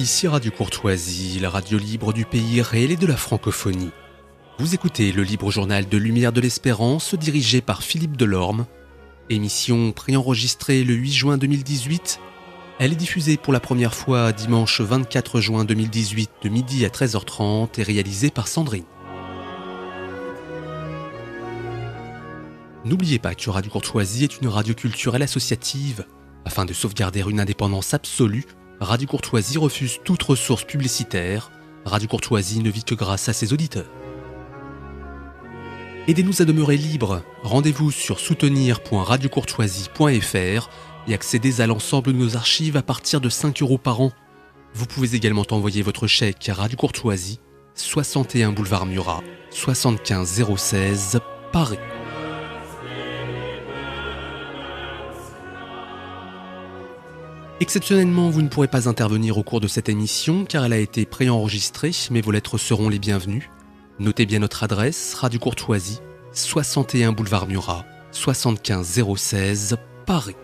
Ici Radio Courtoisie, la radio libre du pays réel et de la francophonie. Vous écoutez le libre journal de Lumière de l'Espérance, dirigé par Philippe Delorme. Émission préenregistrée le 8 juin 2018. Elle est diffusée pour la première fois dimanche 24 juin 2018 de midi à 13h30 et réalisée par Sandrine. N'oubliez pas que Radio Courtoisie est une radio culturelle associative. Afin de sauvegarder une indépendance absolue, Radio Courtoisie refuse toute ressource publicitaire. Radio Courtoisie ne vit que grâce à ses auditeurs. Aidez-nous à demeurer libres. Rendez-vous sur soutenir.radiocourtoisie.fr et accédez à l'ensemble de nos archives à partir de 5 € par an. Vous pouvez également envoyer votre chèque à Radio Courtoisie, 61 boulevard Murat, 75 016, Paris. Exceptionnellement, vous ne pourrez pas intervenir au cours de cette émission car elle a été préenregistrée, mais vos lettres seront les bienvenues. Notez bien notre adresse, Radio Courtoisie, 61 boulevard Murat, 75 016, Paris.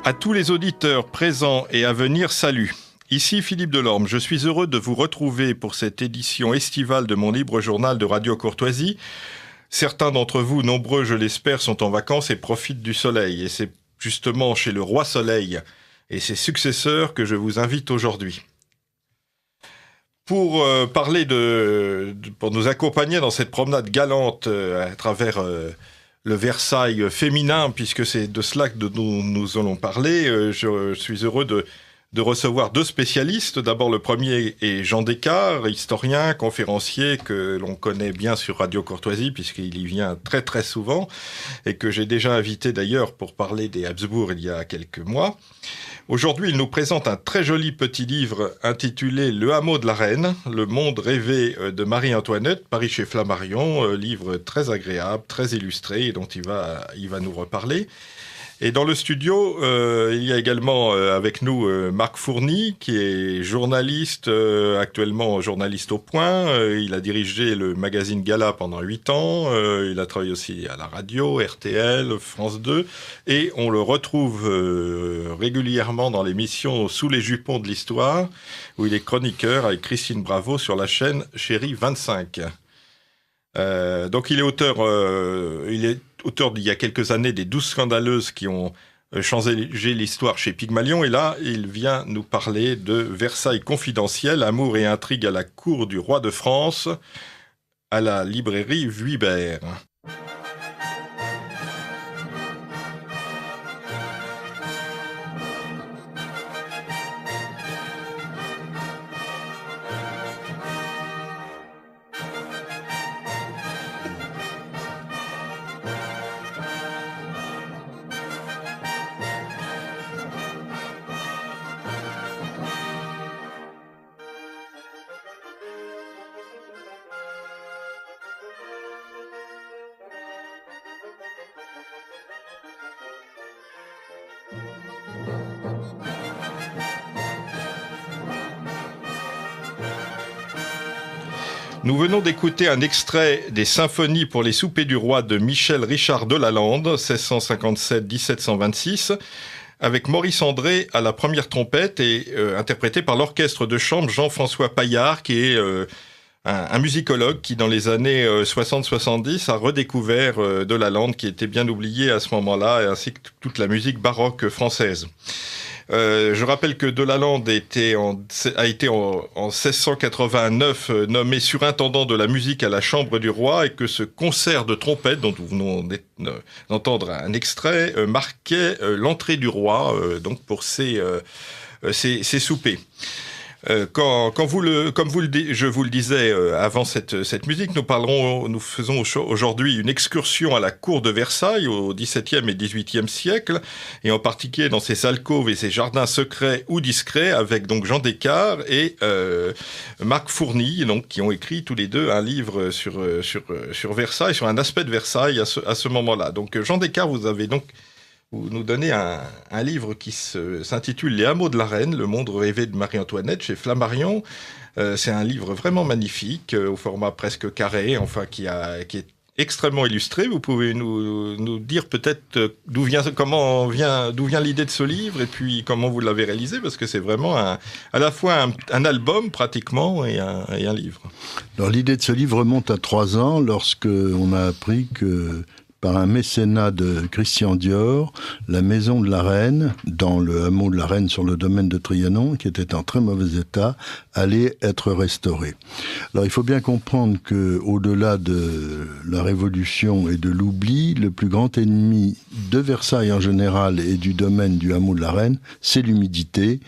À tous les auditeurs présents et à venir, salut. Ici Philippe Delorme, je suis heureux de vous retrouver pour cette édition estivale de mon libre journal de Radio Courtoisie. Certains d'entre vous, nombreux je l'espère, sont en vacances et profitent du soleil. Et c'est justement chez le roi soleil et ses successeurs que je vous invite aujourd'hui. Pour pour nous accompagner dans cette promenade galante à travers le Versailles féminin, puisque c'est de cela dont nous allons parler. Je suis heureux de recevoir deux spécialistes. D'abord, le premier est Jean Descartes, historien, conférencier que l'on connaît bien sur Radio Courtoisie, puisqu'il y vient très très souvent, et que j'ai déjà invité d'ailleurs pour parler des Habsbourg il y a quelques mois. Aujourd'hui, il nous présente un très joli petit livre intitulé « Le hameau de la reine, le monde rêvé de Marie-Antoinette », paru chez Flammarion, livre très agréable, très illustré, et dont il va nous reparler. Et dans le studio, il y a également avec nous Marc Fourny, qui est journaliste, actuellement journaliste au Point. Il a dirigé le magazine Gala pendant 8 ans. Il a travaillé aussi à la radio, RTL, France 2. Et on le retrouve régulièrement dans l'émission Sous les jupons de l'histoire, où il est chroniqueur avec Christine Bravo sur la chaîne Chérie 25. Donc il est auteur d'il y a quelques années des 12 scandaleuses qui ont changé l'histoire chez Pygmalion. Et là, il vient nous parler de Versailles confidentiel, amour et intrigue à la cour du roi de France, à la librairie Vuibert. Nous venons d'écouter un extrait des Symphonies pour les soupers du roi de Michel Richard de Lalande, 1657-1726, avec Maurice André à la première trompette et interprété par l'orchestre de chambre Jean-François Paillard, qui est un musicologue qui, dans les années 60-70, a redécouvert de Lalande, qui était bien oublié à ce moment-là, ainsi que toute la musique baroque française. Je rappelle que de Lalande a été en 1689 nommé surintendant de la musique à la Chambre du Roi, et que ce concert de trompette, dont nous venons d'entendre un extrait, marquait l'entrée du roi donc pour ses soupers. Comme je vous le disais avant cette musique, nous faisons aujourd'hui une excursion à la cour de Versailles au XVIIe et XVIIIe siècle, et en particulier dans ses alcôves et ses jardins secrets ou discrets, avec donc Jean Descartes et Marc Fourny, donc qui ont écrit tous les deux un livre sur Versailles, sur un aspect de Versailles à ce moment-là. Donc Jean Descartes, vous nous donnez un livre qui s'intitule « Les hameaux de la Reine, le monde rêvé de Marie-Antoinette » chez Flammarion. C'est un livre vraiment magnifique, au format presque carré, enfin qui est extrêmement illustré. Vous pouvez nous dire peut-être d'où vient l'idée de ce livre et puis comment vous l'avez réalisé, parce que c'est vraiment à la fois un album pratiquement et un livre. Alors l'idée de ce livre remonte à 3 ans, lorsque on a appris que par un mécénat de Christian Dior, la maison de la Reine, dans le hameau de la Reine sur le domaine de Trianon, qui était en très mauvais état, allait être restaurée. Alors il faut bien comprendre que, au-delà de la Révolution et de l'oubli, le plus grand ennemi de Versailles en général et du domaine du hameau de la Reine, c'est l'humidité.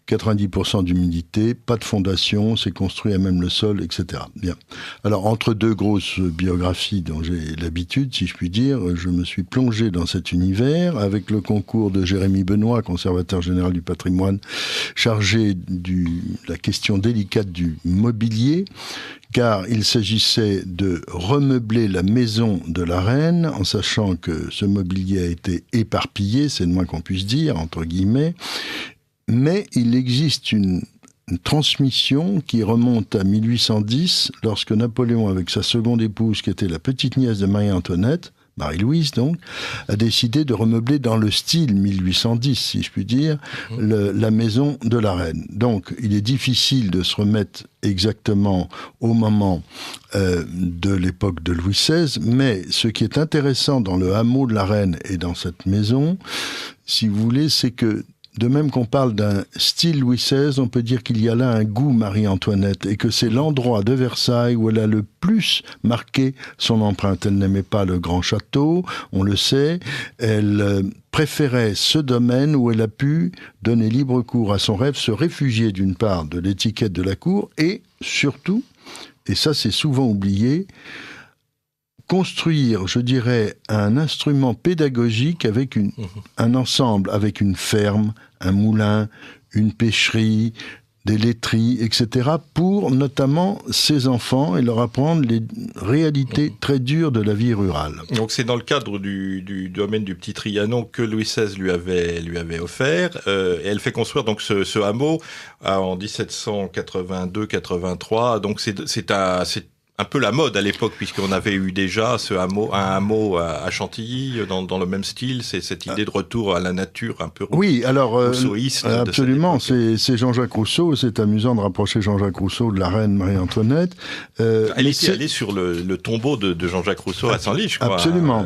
90% d'humidité, pas de fondation, c'est construit à même le sol, etc. Bien. Alors, entre 2 grosses biographies dont j'ai l'habitude, si je puis dire, je me suis plongé dans cet univers avec le concours de Jérémy Benoît, conservateur général du patrimoine, chargé de la question délicate du mobilier, car il s'agissait de remeubler la maison de la Reine, en sachant que ce mobilier a été éparpillé, c'est le moins qu'on puisse dire, entre guillemets. Mais il existe une transmission qui remonte à 1810, lorsque Napoléon, avec sa seconde épouse, qui était la petite nièce de Marie-Antoinette, Marie-Louise donc, a décidé de remeubler dans le style 1810, si je puis dire, la maison de la Reine. Donc, il est difficile de se remettre exactement au moment de l'époque de Louis XVI, mais ce qui est intéressant dans le hameau de la Reine et dans cette maison, si vous voulez, c'est que de même qu'on parle d'un style Louis XVI, on peut dire qu'il y a là un goût Marie-Antoinette et que c'est l'endroit de Versailles où elle a le plus marqué son empreinte. Elle n'aimait pas le grand château, on le sait. Elle préférait ce domaine où elle a pu donner libre cours à son rêve, se réfugier d'une part de l'étiquette de la cour et surtout, et ça c'est souvent oublié, construire, je dirais, un instrument pédagogique avec un ensemble, avec une ferme, un moulin, une pêcherie, des laiteries, etc., pour notamment ses enfants et leur apprendre les réalités très dures de la vie rurale. Donc c'est dans le cadre du domaine du Petit Trianon que Louis XVI lui avait offert. Et elle fait construire donc ce hameau en 1782-83. Donc c'est un peu la mode à l'époque, puisqu'on avait eu déjà un hameau à Chantilly dans le même style. C'est cette idée de retour à la nature un peu rousseauiste. Absolument, c'est Jean-Jacques Rousseau. C'est amusant de rapprocher Jean-Jacques Rousseau de la reine Marie-Antoinette. Elle était allée sur le tombeau de Jean-Jacques Rousseau à Senlis, je crois. Absolument.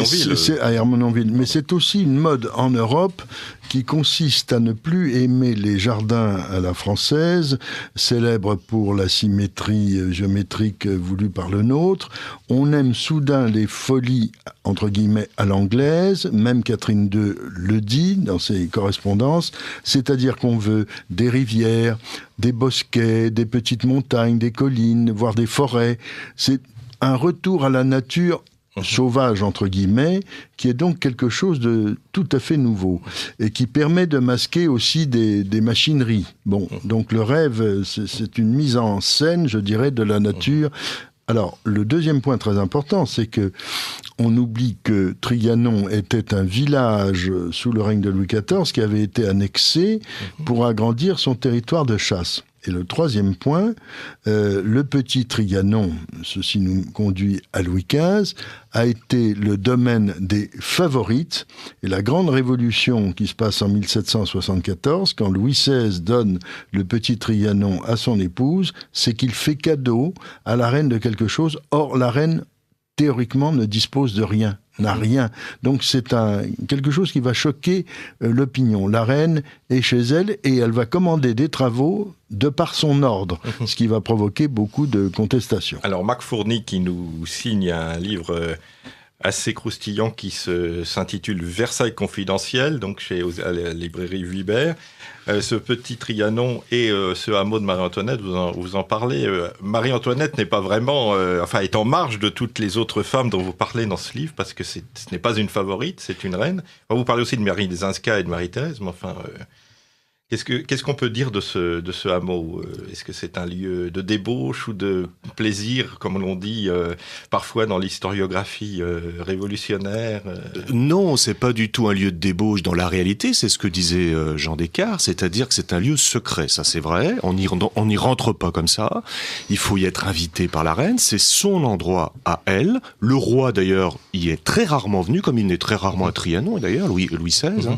C'est à Hermenonville. Mais c'est aussi une mode en Europe qui consiste à ne plus aimer les jardins à la française, célèbres pour la symétrie géométrique voulue par le nôtre. On aime soudain les folies, entre guillemets, à l'anglaise, même Catherine II le dit dans ses correspondances, c'est-à-dire qu'on veut des rivières, des bosquets, des petites montagnes, des collines, voire des forêts. C'est un retour à la nature sauvage, entre guillemets, qui est donc quelque chose de tout à fait nouveau et qui permet de masquer aussi des machineries. Bon, donc le rêve, c'est une mise en scène, je dirais, de la nature. Alors, le deuxième point très important, c'est que on oublie que Trianon était un village sous le règne de Louis XIV qui avait été annexé pour agrandir son territoire de chasse. Et le troisième point, le Petit Trianon, ceci nous conduit à Louis XV, a été le domaine des favorites. Et la grande révolution qui se passe en 1774, quand Louis XVI donne le Petit Trianon à son épouse, c'est qu'il fait cadeau à la reine de quelque chose. Or, la reine, théoriquement, ne dispose de rien, n'a rien. Donc c'est quelque chose qui va choquer l'opinion. La reine est chez elle et elle va commander des travaux de par son ordre, ce qui va provoquer beaucoup de contestations. Alors Marc Fourny qui nous signe un livre assez croustillant qui s'intitule Versailles confidentiel, donc à la librairie Vuibert. Ce petit Trianon et ce hameau de Marie-Antoinette, vous en parlez. Marie-Antoinette n'est pas vraiment, est en marge de toutes les autres femmes dont vous parlez dans ce livre, parce que ce n'est pas une favorite, c'est une reine. Vous parlez aussi de Marie des Insca et de Marie-Thérèse, mais enfin... Qu'est-ce qu'on peut dire de ce hameau ? Est-ce que c'est un lieu de débauche ou de plaisir, comme l'on dit parfois dans l'historiographie révolutionnaire ? Non, c'est pas du tout un lieu de débauche dans la réalité, c'est ce que disait Jean Descartes, c'est-à-dire que c'est un lieu secret, ça c'est vrai, on n'y rentre pas comme ça, il faut y être invité par la reine, c'est son endroit à elle, le roi d'ailleurs y est très rarement venu, comme il n'est très rarement à Trianon d'ailleurs, Louis XVI,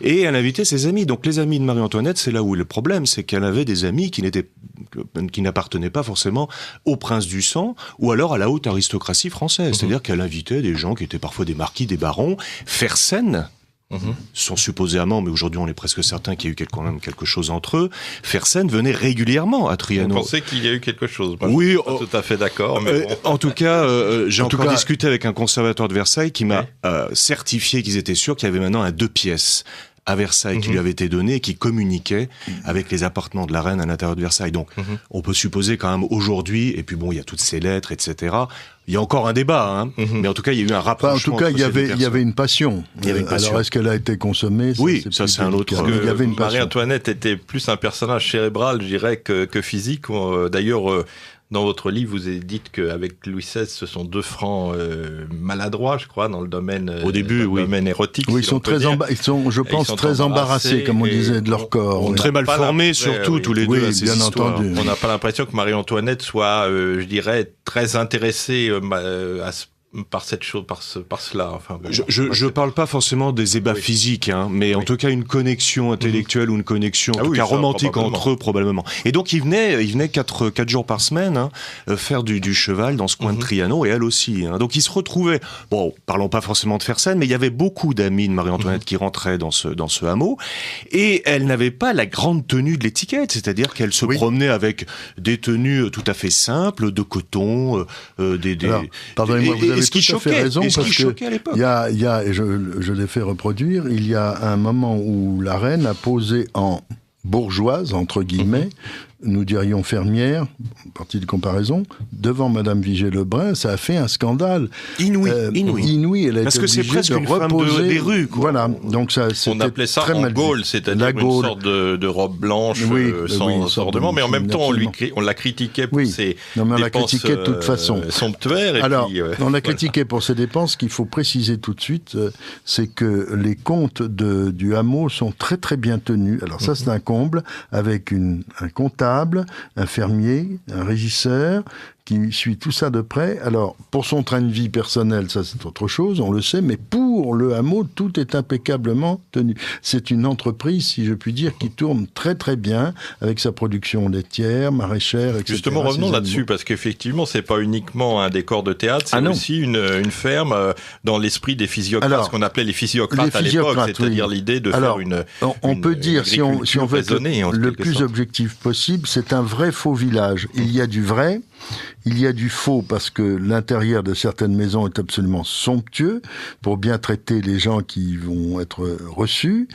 et elle invitait ses amis, donc les amis de Marie-Antoinette, c'est là où est le problème, c'est qu'elle avait des amis qui n'appartenaient pas forcément au prince du sang ou alors à la haute aristocratie française. C'est-à-dire qu'elle invitait des gens qui étaient parfois des marquis, des barons. Fersen, sont supposés amants, mais aujourd'hui on est presque certain qu'il y a eu quand même quelque chose entre eux. Fersen venait régulièrement à Trianon. Vous pensez qu'il y a eu quelque chose ? Moi, oui, je suis pas tout à fait d'accord. Mais bon. En tout cas, j'ai encore discuté avec un conservateur de Versailles qui m'a certifié qu'ils étaient sûrs qu'il y avait maintenant un 2 pièces à Versailles qui lui avait été donné et qui communiquait avec les appartements de la reine à l'intérieur de Versailles. Donc, on peut supposer quand même aujourd'hui, et puis bon, il y a toutes ces lettres, etc. Il y a encore un débat, mais en tout cas, il y a eu un rapprochement. En tout cas, il y avait une passion. Alors, est-ce qu'elle a été consommée ? Oui, ça c'est un autre. Il y avait une passion. Marie-Antoinette était plus un personnage cérébral, je dirais, que physique. D'ailleurs, dans votre livre, vous dites qu'avec Louis XVI, ce sont 2 francs maladroits, je crois, dans le domaine, au début, domaine érotique. Oui, ils sont, je pense, très embarrassés, comme on disait, de leur corps. Très mal formés, surtout, tous les deux, à ces bien histoires. entendu. On n'a pas l'impression que Marie-Antoinette soit, je dirais, très intéressée par cette chose, par cela. Enfin, bon, je parle pas forcément des ébats physiques, mais en tout cas une connexion intellectuelle ou une connexion en tout cas romantique entre eux probablement. Et donc il venait 4 jours par semaine faire du cheval dans ce coin de Trianon, et elle aussi. Donc ils se retrouvaient. Bon, parlons pas forcément de Fersen, mais il y avait beaucoup d'amis de Marie-Antoinette qui rentraient dans ce hameau, et elle n'avait pas la grande tenue de l'étiquette, c'est-à-dire qu'elle se promenait avec des tenues tout à fait simples, de coton, Alors, pardonnez-moi, vous avez tout à fait raison, parce que à l'époque. il y a, et je l'ai fait reproduire, il y a un moment où la reine a posé en bourgeoise, entre guillemets, nous dirions fermière, partie de comparaison, devant Madame Vigée-Lebrun, ça a fait un scandale. Inouï. Elle a Parce été que c'est obligée presque de une femme reposer. des rues, quoi. Voilà, donc ça, on appelait ça en Gaule, c'est-à-dire une sorte de robe blanche sans ornement, mais en même temps on la critiquait pour ses dépenses de toute façon. Somptuaires. Alors, on l'a critiqué pour ses dépenses. Ce qu'il faut préciser tout de suite, c'est que les comptes du hameau sont très très bien tenus. Alors ça, c'est un comble, avec un comptable, un fermier, un régisseur, qui suit tout ça de près. Alors, pour son train de vie personnel, ça c'est autre chose, on le sait, mais pour le hameau, tout est impeccablement tenu. C'est une entreprise, si je puis dire, qui tourne très très bien, avec sa production laitière, maraîchère, etc. Justement, revenons là-dessus, parce qu'effectivement, c'est pas uniquement un décor de théâtre, c'est aussi une ferme dans l'esprit des physiocrates, ce qu'on appelait les physiocrates à l'époque, c'est-à-dire l'idée de faire une on peut dire, si on veut être le plus sorte. objectif possible, c'est un vrai faux village. Il y a du vrai, il y a du faux, parce que l'intérieur de certaines maisons est absolument somptueux pour bien traiter les gens qui vont être reçus.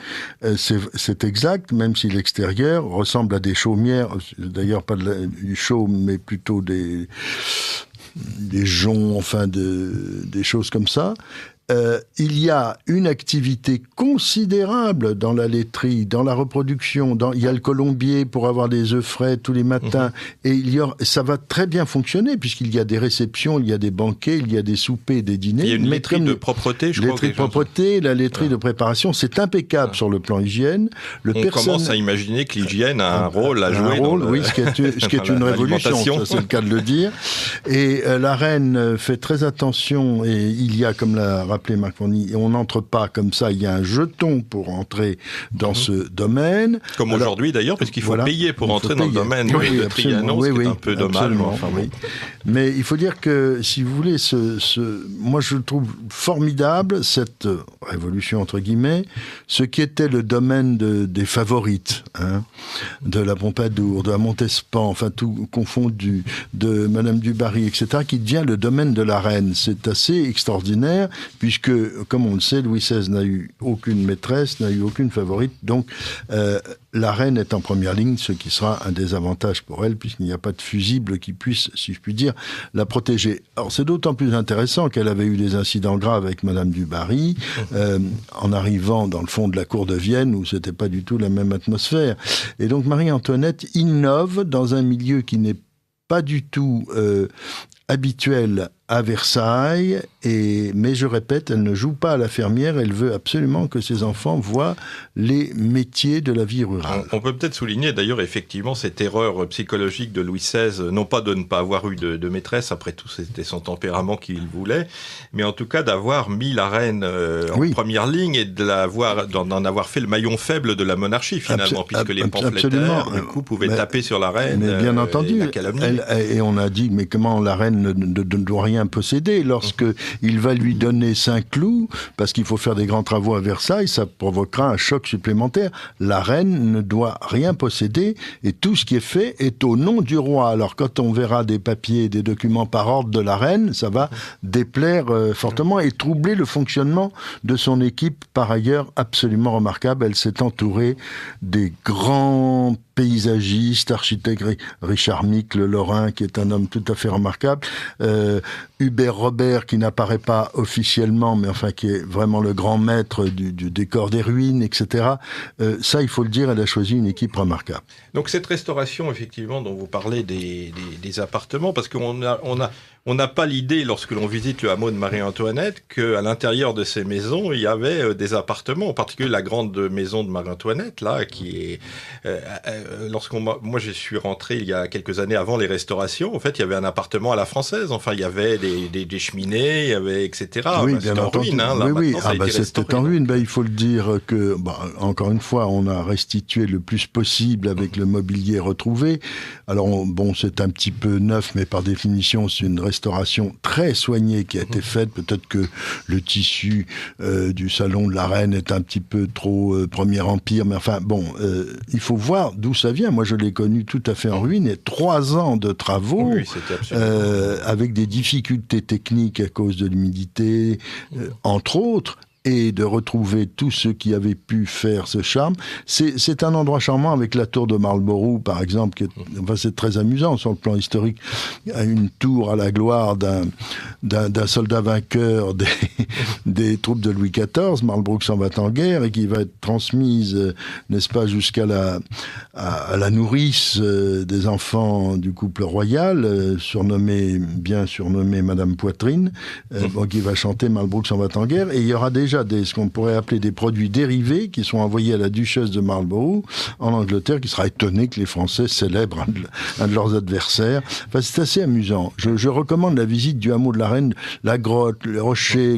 C'est exact, même si l'extérieur ressemble à des chaumières, d'ailleurs pas du chaume, mais plutôt des joncs, enfin des choses comme ça. Il y a une activité considérable dans la laiterie, dans la reproduction. Il y a le colombier pour avoir des œufs frais tous les matins. Et ça va très bien fonctionner, puisqu'il y a des réceptions, il y a des banquets, il y a des soupers, des dîners. Il y a une laiterie de propreté, je crois. Laiterie de propreté, la laiterie de préparation, c'est impeccable sur le plan hygiène. On commence à imaginer que l'hygiène a un rôle à jouer. Oui, ce qui est une révolution, c'est le cas de le dire. Et la reine fait très attention, et il y a, comme l'a rappelé Marc Fournier, et on n'entre pas comme ça, il y a un jeton pour entrer dans ce domaine. Comme aujourd'hui d'ailleurs, parce qu'il faut payer pour entrer dans le domaine de Trianon, ce qui est un peu dommage. Mais il faut dire que, si vous voulez, moi je trouve formidable cette révolution, entre guillemets, ce qui était le domaine des favorites, de la Pompadour, de la Montespan, enfin tout confondu, de Madame du Barry, etc., qui devient le domaine de la reine. C'est assez extraordinaire, puisque, comme on le sait, Louis XVI n'a eu aucune maîtresse, n'a eu aucune favorite, donc la reine est en première ligne, ce qui sera un désavantage pour elle, puisqu'il n'y a pas de fusible qui puisse, si je puis dire, la protéger. Alors c'est d'autant plus intéressant qu'elle avait eu des incidents graves avec Madame du Barry, en arrivant dans le fond de la cour de Vienne, où c'était pas du tout la même atmosphère. Et donc Marie-Antoinette innove dans un milieu qui n'est pas du tout habituel à Versailles, mais je répète, elle ne joue pas à la fermière, elle veut absolument que ses enfants voient les métiers de la vie rurale. On peut peut-être souligner d'ailleurs effectivement cette erreur psychologique de Louis XVI, non pas de ne pas avoir eu de maîtresse, après tout c'était son tempérament qu'il voulait, mais en tout cas d'avoir mis la reine en première ligne et d'en avoir fait le maillon faible de la monarchie finalement, puisque les pamphlétaires du coup pouvaient taper sur la reine mais bien entendu, et la calomnier. Et on a dit, mais comment la reine ne doit rien posséder lorsque il va lui donner 5 clous, parce qu'il faut faire des grands travaux à Versailles, ça provoquera un choc supplémentaire. La reine ne doit rien posséder et tout ce qui est fait est au nom du roi. Alors quand on verra des papiers, des documents par ordre de la reine, ça va déplaire fortement et troubler le fonctionnement de son équipe, par ailleurs absolument remarquable. Elle s'est entourée des grands paysagiste, architecte Richard Mick, le Lorrain, qui est un homme tout à fait remarquable, Hubert Robert, qui n'apparaît pas officiellement, mais enfin qui est vraiment le grand maître du décor des ruines, etc. Ça, il faut le dire, elle a choisi une équipe remarquable. Donc cette restauration, effectivement, dont vous parlez des appartements, parce on n'a pas l'idée, lorsque l'on visite le hameau de Marie-Antoinette, qu'à l'intérieur de ces maisons, il y avait des appartements, en particulier la grande maison de Marie-Antoinette, là, qui est... moi, je suis rentré il y a quelques années avant les restaurations, en fait, il y avait un appartement à la française, enfin, il y avait des cheminées, il y avait, etc. Oui, bien entendu. En ruine, là, oui. C'était en ruine. Il faut le dire que, encore une fois, on a restitué le plus possible avec le mobilier retrouvé. Alors, c'est un petit peu neuf, mais par définition, c'est une restauration très soignée qui a été faite. Peut-être que le tissu du salon de la reine est un petit peu trop Premier Empire, mais enfin, il faut voir d'où ça vient. Moi, je l'ai connu tout à fait en ruine, et 3 ans de travaux, avec des difficultés techniques à cause de l'humidité, entre autres, et de retrouver tous ceux qui avaient pu faire ce charme. C'est un endroit charmant, avec la tour de Marlborough, par exemple, c'est très amusant sur le plan historique. Une tour à la gloire d'un soldat vainqueur des troupes de Louis XIV, Marlborough s'en va en guerre, et qui va être transmise, n'est-ce pas, jusqu'à la nourrice des enfants du couple royal, bien surnommée Madame Poitrine, qui va chanter Marlborough s'en va en guerre, et il y aura déjà ce qu'on pourrait appeler des produits dérivés qui sont envoyés à la duchesse de Marlborough en Angleterre, qui sera étonnée que les Français célèbrent un de leurs adversaires. Enfin, c'est assez amusant. Je recommande la visite du hameau de la Reine, la grotte, le rocher,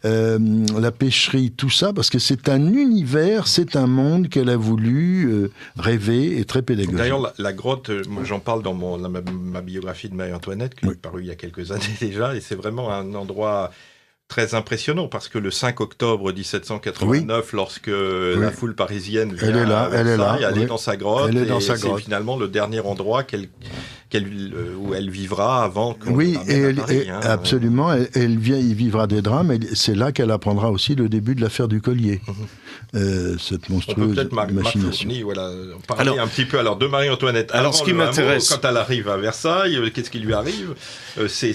la pêcherie, tout ça, parce que c'est un univers, c'est un monde qu'elle a voulu rêver et très pédagogique. D'ailleurs, la grotte, moi j'en parle dans ma biographie de Marie-Antoinette, qui est parue il y a quelques années déjà, et c'est vraiment un endroit très impressionnant, parce que le 5 octobre 1789, lorsque la foule parisienne vient à Versailles, elle est dans sa grotte, c'est finalement le dernier endroit où elle vivra avant qu'on l'emmène à Paris. Absolument, elle vivra des drames, et c'est là qu'elle apprendra aussi le début de l'affaire du collier. Cette monstrueuse machination. Parler un petit peu de Marie-Antoinette. Alors, ce qui m'intéresse, quand elle arrive à Versailles, qu'est-ce qui lui arrive? C'est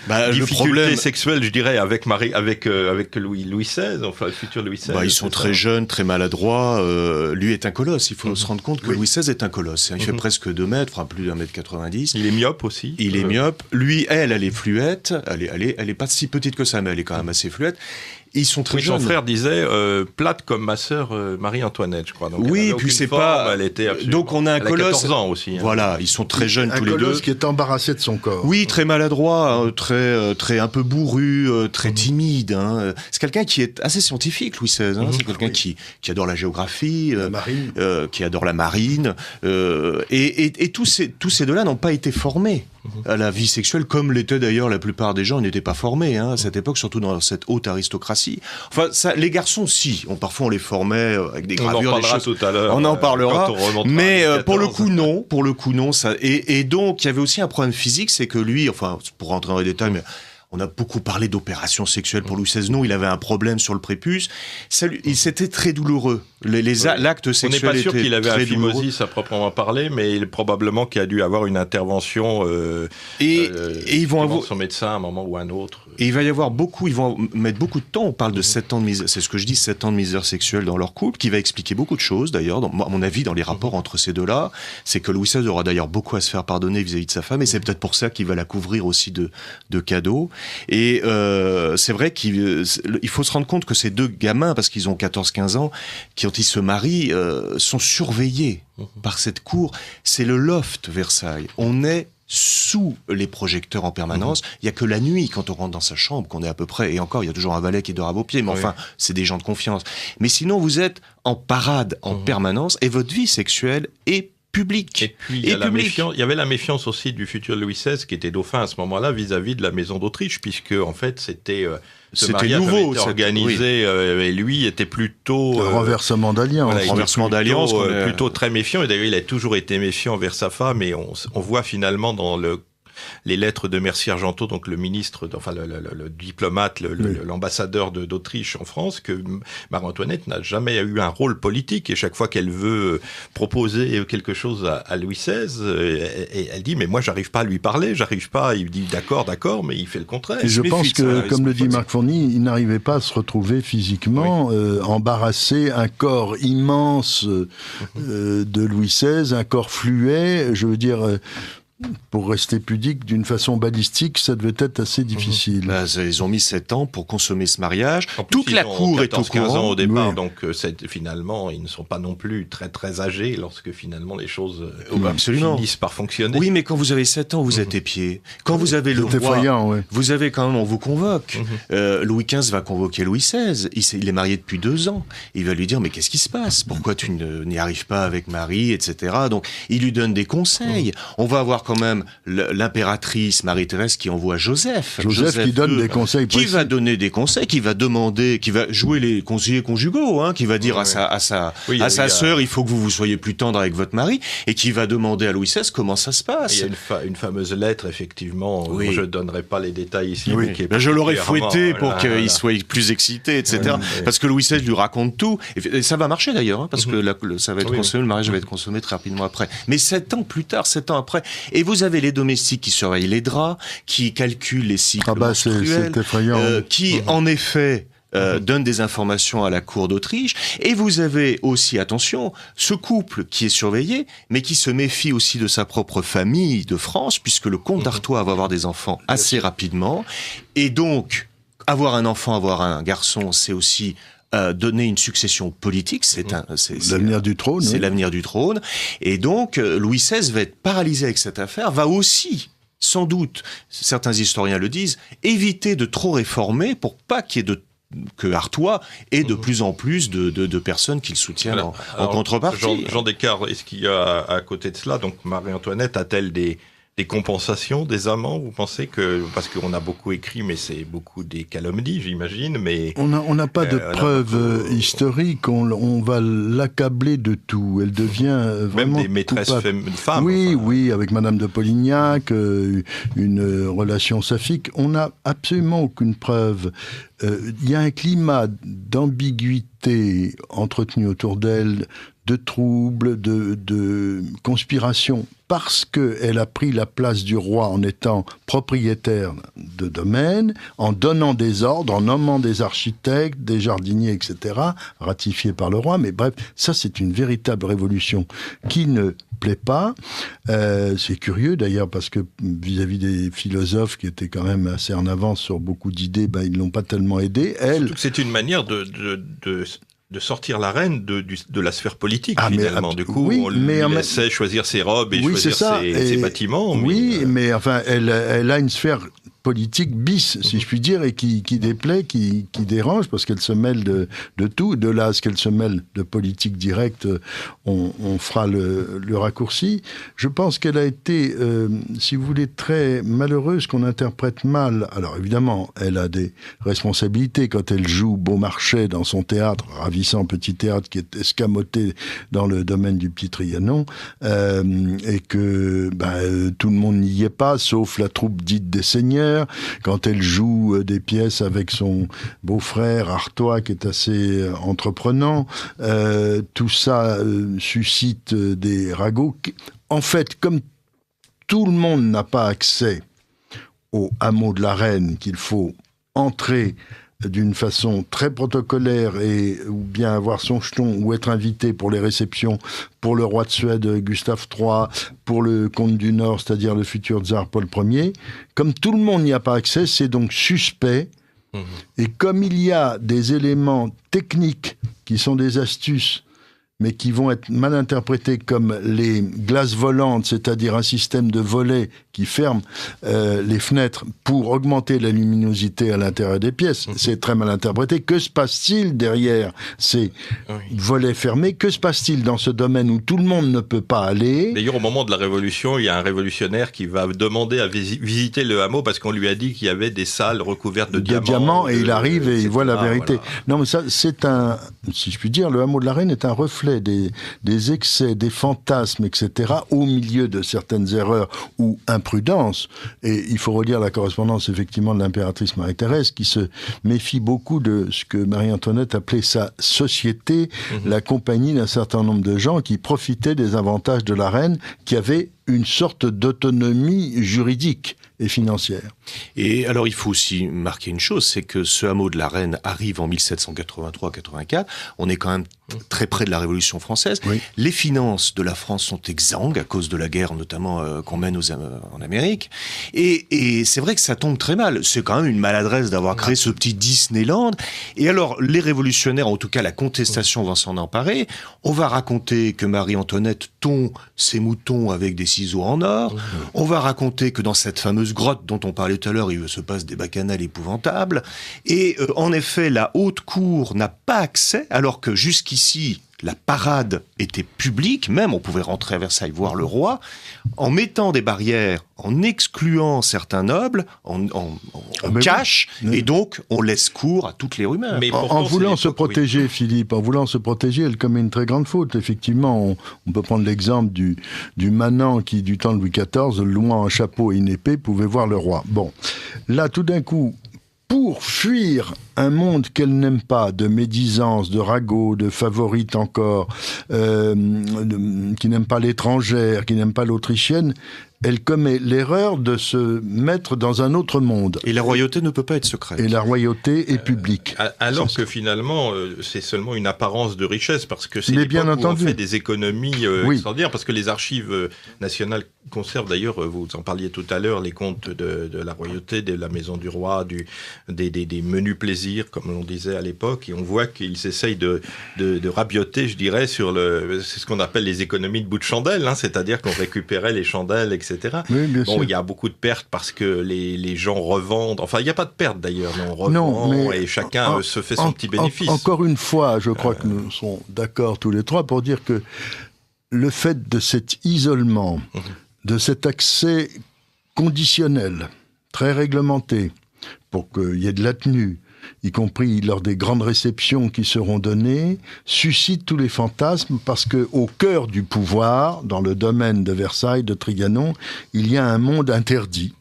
le problème sexuelle, je dirais, avec Louis XVI, enfin le futur Louis XVI. Ils sont très jeunes, très maladroits. Lui est un colosse. Il faut se rendre compte que Louis XVI est un colosse. Il fait presque 2 mètres, plus d'1m90. Il est myope aussi. Il est myope. Lui, elle est fluette. Elle est pas si petite que ça, mais elle est quand même assez fluette. Ils sont très Son jeunes. frère disait plate comme ma sœur Marie-Antoinette, je crois. Donc, Oui, elle avait puis aucune c'est forme, pas. Elle était absolument... Donc on a un elle a colosse. 14 ans aussi. Hein. Voilà, ils sont très jeunes tous les deux. Un colosse qui est embarrassé de son corps. Oui, très maladroit, très un peu bourru, très timide. Hein. C'est quelqu'un qui est assez scientifique, Louis XVI. Hein. C'est quelqu'un qui adore la géographie, La marine. qui adore la marine. Et tous ces deux-là n'ont pas été formés à la vie sexuelle, comme l'étaient d'ailleurs la plupart des gens. Ils n'étaient pas formés à cette époque, surtout dans cette haute aristocratie. Enfin, ça, les garçons, si. Parfois, on les formait avec des gravures, On en parlera des choses. tout à l'heure. On en parlera. Quand on remontera Mais à 14. pour le coup, non. Ça, et donc, il y avait aussi un problème physique, c'est que lui, enfin, pour rentrer dans les détails, mais on a beaucoup parlé d'opérations sexuelles pour Louis XVI. Non, il avait un problème sur le prépuce. C'était très douloureux. L'acte sexuel on n'est pas sûr était qu'il avait très un douloureux. phimosis à proprement parler, mais probablement qu'il a dû avoir une intervention Et ils vont avoir son médecin à un moment ou à un autre. Et il va y avoir ils vont mettre beaucoup de temps. On parle de 7 ans de misère, c'est ce que je dis, 7 ans de misère sexuelle dans leur couple, qui va expliquer beaucoup de choses d'ailleurs, à mon avis, dans les rapports entre ces deux-là. C'est que Louis XVI aura d'ailleurs beaucoup à se faire pardonner vis-à-vis de sa femme, et c'est peut-être pour ça qu'il va la couvrir aussi de cadeaux. Et c'est vrai qu'il faut se rendre compte que ces deux gamins, parce qu'ils ont 14-15 ans, quand ils se marient, sont surveillés par cette cour. C'est le loft Versailles. On est sous les projecteurs en permanence. Il y a que la nuit, quand on rentre dans sa chambre, qu'on est à peu près, et encore, il y a toujours un valet qui dort à vos pieds, mais enfin, c'est des gens de confiance. Mais sinon, vous êtes en parade en permanence, et votre vie sexuelle est publique. Et puis, il y avait la méfiance aussi du futur Louis XVI, qui était dauphin à ce moment-là, vis-à-vis de la maison d'Autriche, puisque, en fait, c'était nouveau, avait été organisé, et lui était plutôt... Le renversement d'alliance. Voilà, renversement d'alliance. Plutôt très méfiant, et d'ailleurs, il a toujours été méfiant envers sa femme, et on voit finalement dans les lettres de Mercier-Argenteau, donc le ministre, le diplomate, l'ambassadeur d'Autriche en France, que Marie-Antoinette n'a jamais eu un rôle politique, et chaque fois qu'elle veut proposer quelque chose à Louis XVI, elle dit, mais moi j'arrive pas à lui parler, il dit d'accord, mais il fait le contraire. Et je pense que, comme le dit Marc Fourny, il n'arrivait pas à se retrouver physiquement, embarrassé, un corps immense de Louis XVI, un corps fluet, je veux dire... pour rester pudique, d'une façon balistique, ça devait être assez difficile. Ils ont mis 7 ans pour consommer ce mariage. En plus, toute la cour est au 15 ans courant. au départ, donc finalement, ils ne sont pas non plus très très âgés lorsque finalement les choses finissent par fonctionner. Oui, mais quand vous avez 7 ans, vous êtes épié. Quand vous avez le roi, vous avez quand même, on vous convoque. Louis XV va convoquer Louis XVI. Il est marié depuis 2 ans. Il va lui dire, mais qu'est-ce qui se passe? Pourquoi tu n'y arrives pas avec Marie, etc. Donc, il lui donne des conseils. On va avoir quand même l'impératrice Marie-Thérèse qui envoie Joseph qui donne des conseils précis. Qui va donner des conseils, qui va demander, qui va jouer les conseillers conjugaux, qui va dire à sa sœur, il faut que vous soyez plus tendre avec votre mari, et qui va demander à Louis XVI comment ça se passe. Il y a une fameuse lettre, effectivement, dont je ne donnerai pas les détails ici. Mais qui est je l'aurais fouetté pour qu'il soit plus excité, etc. Parce que Louis XVI lui raconte tout, et ça va marcher d'ailleurs, parce que ça va être consommé, le mariage va être consommé très rapidement après. Mais 7 ans plus tard, 7 ans après, et vous avez les domestiques qui surveillent les draps, qui calculent les cycles menstruels, c'est effrayant. Qui en effet donnent des informations à la cour d'Autriche. Et vous avez aussi, attention, ce couple qui est surveillé, mais qui se méfie aussi de sa propre famille de France, puisque le comte d'Artois va avoir des enfants assez rapidement. Et donc, avoir un enfant, avoir un garçon, c'est aussi... donner une succession politique, c'est l'avenir du trône. C'est l'avenir du trône. Et donc, Louis XVI va être paralysé avec cette affaire, va aussi, sans doute, certains historiens le disent, éviter de trop réformer pour pas qu'il y ait que Artois ait de plus en plus de personnes qui le soutiennent en contrepartie. Jean Descartes, est-ce qu'il y a à côté de cela, donc Marie-Antoinette a-t-elle des compensations des amants, vous pensez que... Parce qu'on a beaucoup écrit, mais c'est beaucoup des calomnies, j'imagine, mais... On n'a pas de preuves historiques, on va l'accabler de tout. Elle devient vraiment... Même des maîtresses femmes. Oui, avec Madame de Polignac, une relation saphique. On n'a absolument aucune preuve. Il y a un climat d'ambiguïté entretenu autour d'elle de troubles, de conspirations, parce qu'elle a pris la place du roi en étant propriétaire de domaine, en donnant des ordres, en nommant des architectes, des jardiniers, etc., ratifiés par le roi. Mais bref, ça c'est une véritable révolution qui ne plaît pas. C'est curieux d'ailleurs, parce que vis-à-vis des philosophes qui étaient quand même assez en avance sur beaucoup d'idées, ben, ils ne l'ont pas tellement aidé. Surtout que c'est une manière de sortir la reine de la sphère politique, finalement. Du coup, on lui laissait choisir ses robes et choisir ses bâtiments. Mais enfin, elle a une sphère politique bis, si je puis dire, et qui déplaît, qui dérange, parce qu'elle se mêle de tout. De là à ce qu'elle se mêle de politique directe, on fera le raccourci. Je pense qu'elle a été, si vous voulez, très malheureuse, qu'on interprète mal. Alors évidemment, elle a des responsabilités quand elle joue Beaumarchais dans son théâtre, ravissant petit théâtre qui est escamoté dans le domaine du Petit Trianon, et que tout le monde n'y est pas, sauf la troupe dite des seigneurs. Quand elle joue des pièces avec son beau-frère Artois, qui est assez entreprenant, tout ça suscite des ragots. En fait, comme tout le monde n'a pas accès au hameau de la Reine, qu'il faut entrer d'une façon très protocolaire, ou bien avoir son jeton, ou être invité pour les réceptions, pour le roi de Suède Gustave III, pour le comte du Nord, c'est-à-dire le futur tsar Paul Ier. Comme tout le monde n'y a pas accès, c'est donc suspect. Et comme il y a des éléments techniques qui sont des astuces, mais qui vont être mal interprétés comme les glaces volantes, c'est-à-dire un système de volets qui ferme les fenêtres pour augmenter la luminosité à l'intérieur des pièces. C'est très mal interprété. Que se passe-t-il derrière ces volets fermés? Que se passe-t-il dans ce domaine où tout le monde ne peut pas aller? D'ailleurs, au moment de la Révolution, il y a un révolutionnaire qui va demander à visiter le hameau parce qu'on lui a dit qu'il y avait des salles recouvertes de diamants. Et il arrive et il voit la vérité. Voilà. Non, mais ça, c'est si je puis dire, le hameau de la Reine est un reflet des excès, des fantasmes, etc., au milieu de certaines erreurs ou imprudence. Et il faut relire la correspondance, effectivement, de l'impératrice Marie-Thérèse, qui se méfie beaucoup de ce que Marie-Antoinette appelait sa société, la compagnie d'un certain nombre de gens qui profitaient des avantages de la reine, qui avait une sorte d'autonomie juridique et financière. Et alors, il faut aussi marquer une chose, c'est que ce hameau de la Reine arrive en 1783-84. On est quand même très près de la Révolution française. Oui. Les finances de la France sont exsangues à cause de la guerre, notamment qu'on mène en Amérique. Et c'est vrai que ça tombe très mal. C'est quand même une maladresse d'avoir créé ce petit Disneyland. Et alors, les révolutionnaires, en tout cas la contestation, va s'en emparer. On va raconter que Marie-Antoinette tond ses moutons avec des ciseaux en or. On va raconter que dans cette fameuse grotte dont on parlait tout à l'heure, il se passe des bacchanales épouvantables. Et en effet, la haute cour n'a pas accès, alors que jusqu'ici, la parade était publique, même on pouvait rentrer à Versailles voir le roi, en mettant des barrières, en excluant certains nobles, en cache, et donc on laisse cours à toutes les rumeurs. Mais en voulant se protéger, Philippe, en voulant se protéger, elle commet une très grande faute. Effectivement, on peut prendre l'exemple du manant qui, du temps de Louis XIV, louant un chapeau et une épée, pouvait voir le roi. Bon, là, tout d'un coup, pour fuir un monde qu'elle n'aime pas, de médisance, de ragots, de favorites encore, qui n'aime pas l'étrangère, qui n'aime pas l'autrichienne, elle commet l'erreur de se mettre dans un autre monde. Et la royauté ne peut pas être secrète. Et la royauté est publique. Alors que finalement, c'est seulement une apparence de richesse, parce que c'est l'époque où on fait des économies extraordinaires, parce que les archives nationales conservent, d'ailleurs, vous en parliez tout à l'heure, les comptes de la royauté, de la maison du roi, des menus plaisirs, comme on disait à l'époque, et on voit qu'ils essayent de rabioter, je dirais, c'est ce qu'on appelle les économies de bout de chandelle, c'est-à-dire qu'on récupérait les chandelles, etc. Oui, il y a beaucoup de pertes parce que les gens revendent. Enfin, il n'y a pas de pertes d'ailleurs, on revend et chacun se fait son petit bénéfice. Encore une fois, je crois que nous sommes d'accord tous les trois pour dire que le fait de cet isolement, de cet accès conditionnel, très réglementé, pour qu'il y ait de la tenue, y compris lors des grandes réceptions qui seront données, suscite tous les fantasmes parce que au cœur du pouvoir, dans le domaine de Versailles, de Trianon, il y a un monde interdit.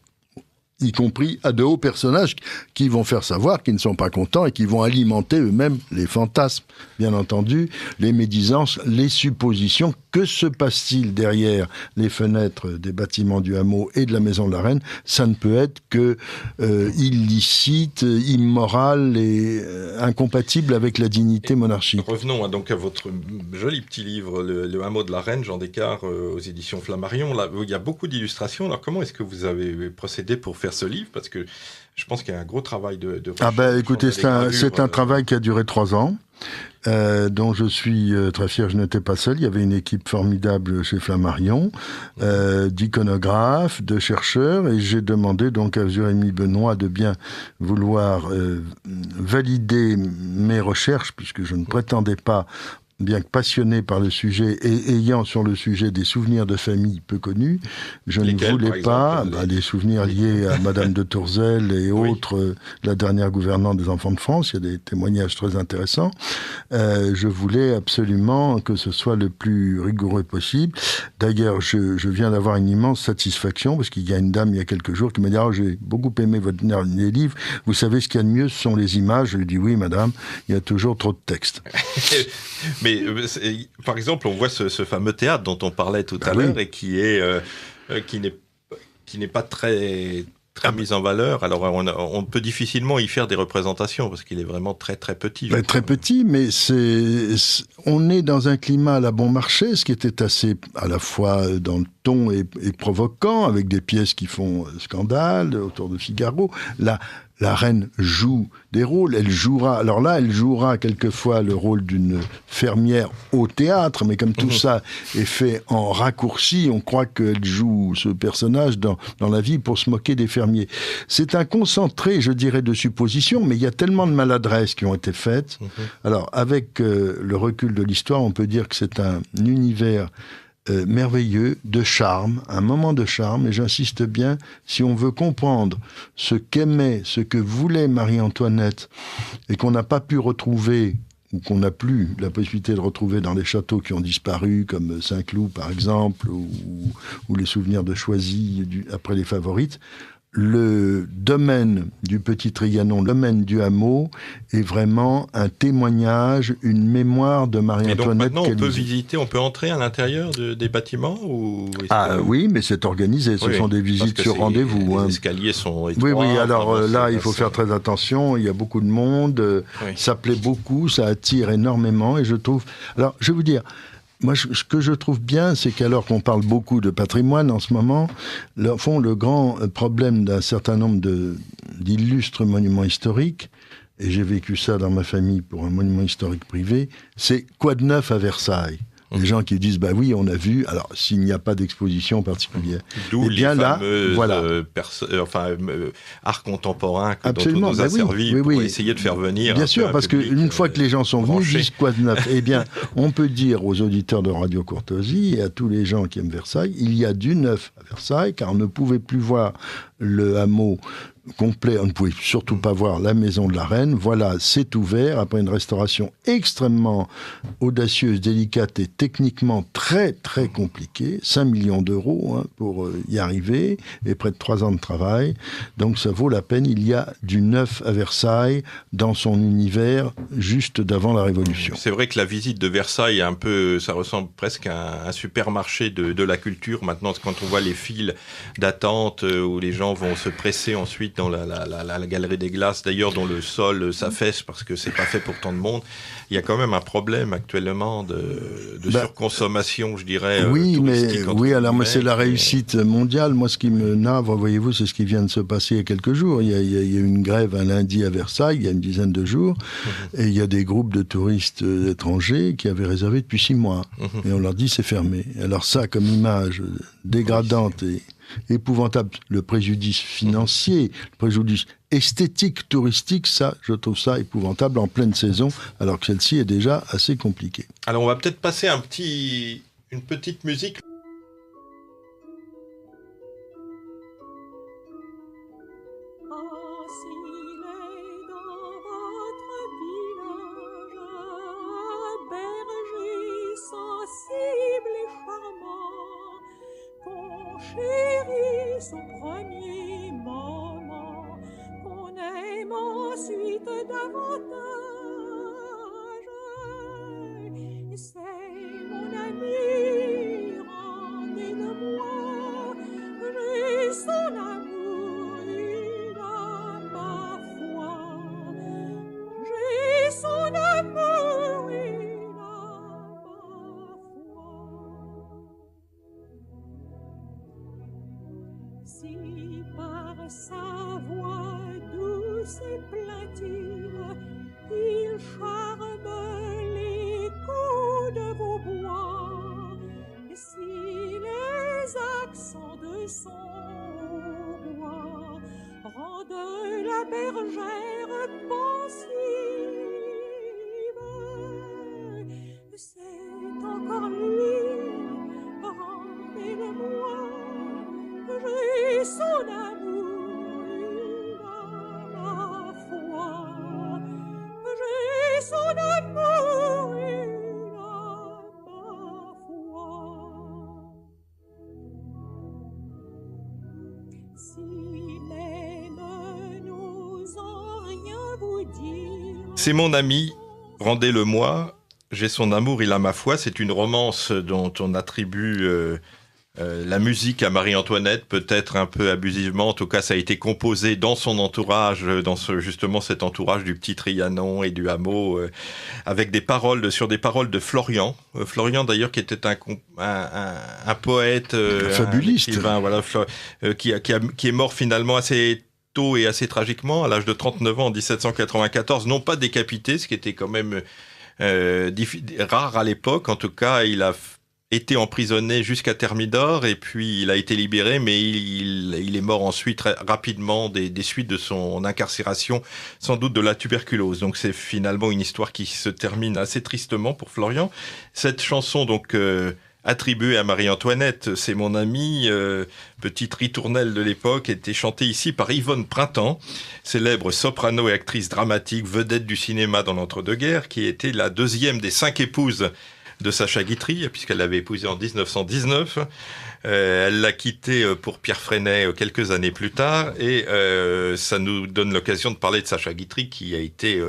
y compris à de hauts personnages qui vont faire savoir qu'ils ne sont pas contents et qui vont alimenter eux-mêmes les fantasmes, bien entendu, les médisances, les suppositions. Que se passe-t-il derrière les fenêtres des bâtiments du hameau et de la maison de la Reine? Ça ne peut être que illicite, immoral et incompatible avec la dignité monarchique. Revenons donc à votre joli petit livre, le hameau de la Reine, Jean Descartes, aux éditions Flammarion. Là, il y a beaucoup d'illustrations. Alors, comment est-ce que vous avez procédé pour faire ce livre? Parce que je pense qu'il y a un gros travail de recherche. Écoutez, c'est un travail qui a duré 3 ans. Dont je suis très fier. Je n'étais pas seul, il y avait une équipe formidable chez Flammarion, d'iconographes, de chercheurs, et j'ai demandé donc à Jérémy Benoît de bien vouloir valider mes recherches, puisque je ne prétendais pas, bien que passionné par le sujet et ayant sur le sujet des souvenirs de famille peu connus, je ne voulais pas les souvenirs liés à Madame de Tourzel et autres, la dernière gouvernante des enfants de France. Il y a des témoignages très intéressants. Je voulais absolument que ce soit le plus rigoureux possible. D'ailleurs, je viens d'avoir une immense satisfaction parce qu'il y a une dame il y a quelques jours qui m'a dit « j'ai beaucoup aimé votre dernier livre. Vous savez ce qu'il y a de mieux, ce sont les images. » Je lui ai dit « Oui, madame, il y a toujours trop de texte. » Mais par exemple, on voit ce fameux théâtre dont on parlait tout à l'heure et qui n'est pas très mis en valeur. Alors, on peut difficilement y faire des représentations parce qu'il est vraiment très très petit. Très petit, mais on est dans un climat à la bon marché, ce qui était assez à la fois dans le ton et provoquant, avec des pièces qui font scandale autour de Figaro. La reine joue des rôles, elle jouera quelquefois le rôle d'une fermière au théâtre, mais comme tout ça est fait en raccourci, on croit qu'elle joue ce personnage dans la vie pour se moquer des fermiers. C'est un concentré, je dirais, de suppositions, mais il y a tellement de maladresses qui ont été faites. Alors, avec le recul de l'histoire, on peut dire que c'est un univers merveilleux, de charme, un moment de charme, et j'insiste bien, si on veut comprendre ce qu'aimait, ce que voulait Marie-Antoinette, et qu'on n'a pas pu retrouver, ou qu'on n'a plus la possibilité de retrouver dans les châteaux qui ont disparu, comme Saint-Cloud par exemple, ou les souvenirs de Choisy après les Favorites, le domaine du Petit Trianon, le domaine du hameau, est vraiment un témoignage, une mémoire de Marie-Antoinette. Et donc maintenant, on peut entrer à l'intérieur des bâtiments oui, mais c'est organisé. Ce sont des visites sur rendez-vous. Les escaliers sont étroits. Oui. Alors là, il faut faire très attention. Il y a beaucoup de monde. Ça plaît beaucoup. Ça attire énormément. Et je trouve. Alors, je vais vous dire. Moi, ce que je trouve bien, c'est qu'alors qu'on parle beaucoup de patrimoine en ce moment, le grand problème d'un certain nombre d'illustres monuments historiques, et j'ai vécu ça dans ma famille pour un monument historique privé, c'est quoi de neuf à Versailles ? Les gens qui disent, oui, on a vu, alors s'il n'y a pas d'exposition particulière. D'où les fameuses art contemporain dont on nous a servi pour essayer de faire venir. Bien sûr, parce qu'une fois que les gens sont venus, ils disent quoi de neuf ? Eh bien, on peut dire aux auditeurs de Radio Courtoisie et à tous les gens qui aiment Versailles, il y a du neuf à Versailles, car on ne pouvait plus voir le hameau complet, on ne pouvait surtout pas voir la maison de la Reine. Voilà, c'est ouvert après une restauration extrêmement audacieuse, délicate et techniquement très très compliquée. 5 millions d'euros pour y arriver et près de 3 ans de travail. Donc ça vaut la peine. Il y a du neuf à Versailles dans son univers juste d'avant la Révolution. C'est vrai que la visite de Versailles ça ressemble presque à un supermarché de la culture. Maintenant, quand on voit les files d'attente où les gens vont se presser ensuite dans la galerie des glaces, d'ailleurs dont le sol s'affaisse parce que c'est pas fait pour tant de monde. Il y a quand même un problème actuellement de surconsommation, je dirais. Oui, mais c'est la réussite mondiale. Moi, ce qui me navre, voyez-vous, c'est ce qui vient de se passer il y a quelques jours. Il y a eu une grève un lundi à Versailles, il y a une dizaine de jours, et il y a des groupes de touristes étrangers qui avaient réservé depuis 6 mois. Et on leur dit c'est fermé. Alors ça, comme image dégradante et épouvantable, le préjudice financier, le préjudice esthétique, touristique, ça, je trouve ça épouvantable en pleine saison, alors que celle-ci est déjà assez compliquée. Alors on va peut-être passer une petite musique. Chéri, son premier mot poursuite davantage. C'est mon ami, rendez-le-moi, j'ai son amour, il a ma foi. J'ai son amour, il a ma foi. Si par sa voix douce et plaintive, il charme l'écho de vos bois, et si les accents de son roi rendent la bergère pensive, c'est encore lui, rendez-le-moi, j'ai son amour, il a ma foi. J'ai son amour, il a ma foi. Si même n'osant rien vous dire, C'est mon ami, rendez-le-moi, j'ai son amour, il a ma foi. C'est une romance dont on attribue la musique à Marie-Antoinette, peut-être un peu abusivement. En tout cas, ça a été composé dans son entourage, justement cet entourage du petit Trianon et du hameau, avec sur des paroles de Florian. Florian, d'ailleurs, qui était un poète, fabuliste, un écrivain, voilà, qui est mort finalement assez tôt et assez tragiquement, à l'âge de 39 ans en 1794, non pas décapité, ce qui était quand même rare à l'époque. En tout cas, il a été emprisonné jusqu'à Thermidor et puis il a été libéré, mais il est mort ensuite très rapidement des suites de son incarcération, sans doute de la tuberculose. Donc c'est finalement une histoire qui se termine assez tristement pour Florian. Cette chanson donc attribuée à Marie-Antoinette, c'est mon ami, petite ritournelle de l'époque, était chantée ici par Yvonne Printemps, célèbre soprano et actrice dramatique, vedette du cinéma dans l'entre-deux-guerres, qui était la deuxième des 5 épouses de Sacha Guitry, puisqu'elle l'avait épousé en 1919. Elle l'a quitté pour Pierre Freinet quelques années plus tard, et ça nous donne l'occasion de parler de Sacha Guitry, qui a été,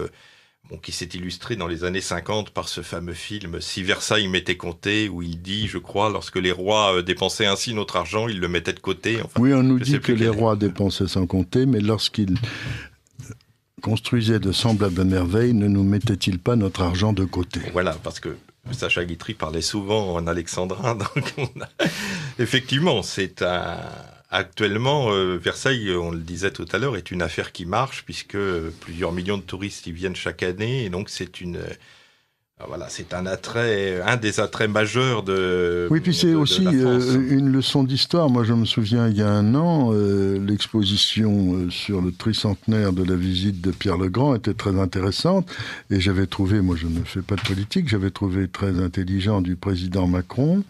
qui s'est illustré dans les années 50 par ce fameux film « Si Versailles m'était compté », où il dit, je crois, lorsque les rois dépensaient ainsi notre argent, ils le mettaient de côté. Enfin, oui, on nous dit que les rois dépensaient sans compter, mais lorsqu'ils construisaient de semblables merveilles, ne nous mettaient-ils pas notre argent de côté? Voilà, parce que Sacha Guitry parlait souvent en alexandrin, donc effectivement, actuellement, Versailles, on le disait tout à l'heure, est une affaire qui marche, puisque plusieurs millions de touristes y viennent chaque année, et donc c'est un des attraits majeurs de. Oui, puis c'est aussi une leçon d'histoire. Moi, je me souviens, il y a un an, l'exposition sur le tricentenaire de la visite de Pierre le Grand était très intéressante. Et j'avais trouvé, moi je ne fais pas de politique, j'avais trouvé très intelligent du président Macron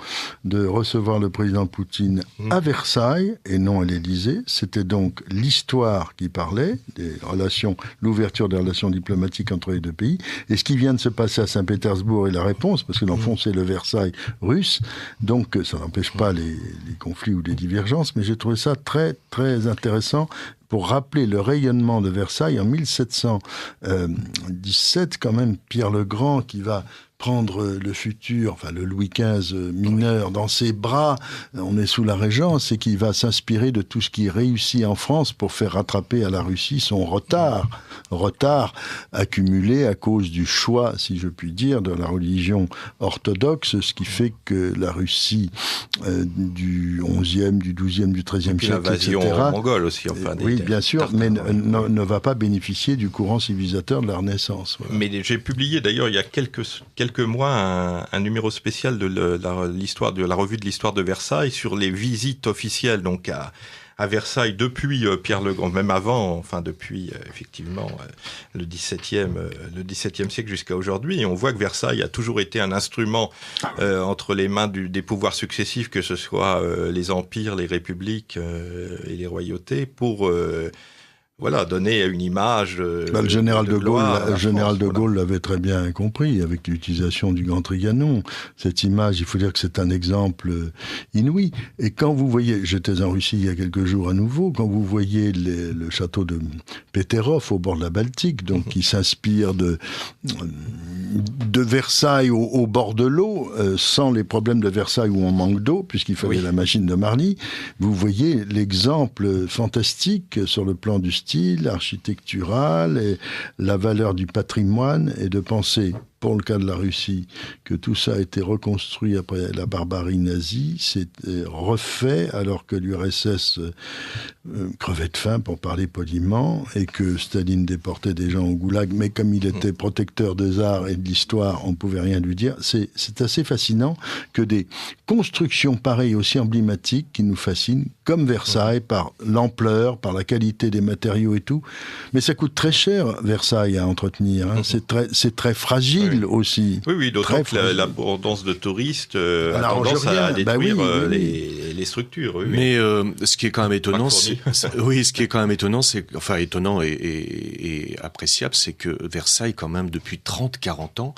de recevoir le président Poutine à Versailles et non à l'Élysée. C'était donc l'histoire qui parlait, des relations, l'ouverture des relations diplomatiques entre les deux pays. Et ce qui vient de se passer à Saint-Pétersbourg est la réponse, parce que dans le fond, c'est le Versailles russe. Donc, ça n'empêche pas les conflits ou les divergences, mais j'ai trouvé ça très, très intéressant pour rappeler le rayonnement de Versailles en 1717, quand même, Pierre le Grand qui va prendre le futur, enfin le Louis XV mineur dans ses bras, on est sous la Régence, et qui va s'inspirer de tout ce qui réussit en France pour faire rattraper à la Russie son retard accumulé à cause du choix, si je puis dire, de la religion orthodoxe, ce qui fait que la Russie du XIe, du XIIe, du XIIIe siècle, l'invasion mongole aussi, enfin. Oui, bien sûr, mais ne va pas bénéficier du courant civilisateur de la Renaissance. Voilà. Mais j'ai publié d'ailleurs il y a quelques mois un numéro spécial de l'histoire de la revue de l'histoire de Versailles sur les visites officielles donc à Versailles depuis Pierre le Grand, même avant, enfin depuis effectivement le XVIIe siècle jusqu'à aujourd'hui. Et on voit que Versailles a toujours été un instrument entre les mains des pouvoirs successifs, que ce soit les empires, les républiques et les royautés, pour donner une image le général de gloire Gaulle, le général de Gaulle l'avait très bien compris avec l'utilisation du Grand Trianon. Cette image, il faut dire que c'est un exemple inouï. Et quand vous voyez, j'étais en Russie il y a quelques jours à nouveau, quand vous voyez le château de Peterhof au bord de la Baltique, donc qui s'inspire de Versailles au bord de l'eau, sans les problèmes de Versailles où on manque d'eau, puisqu'il fallait la machine de Marly, vous voyez l'exemple fantastique sur le plan du style architectural et la valeur du patrimoine, et de penser, pour le cas de la Russie, que tout ça a été reconstruit après la barbarie nazie, c'est refait alors que l'URSS crevait de faim, pour parler poliment, et que Staline déportait des gens au goulag, mais comme il était protecteur des arts et de l'histoire, on ne pouvait rien lui dire. C'est assez fascinant que des constructions pareilles, aussi emblématiques, qui nous fascinent, comme Versailles, par l'ampleur, par la qualité des matériaux et tout. Mais ça coûte très cher, Versailles, à entretenir. Hein. C'est très fragile aussi. Oui, d'autant que l'abondance de touristes a tendance à détruire les structures. Oui. Mais ce qui est quand même étonnant, étonnant et appréciable, c'est que Versailles, quand même, depuis 30-40 ans,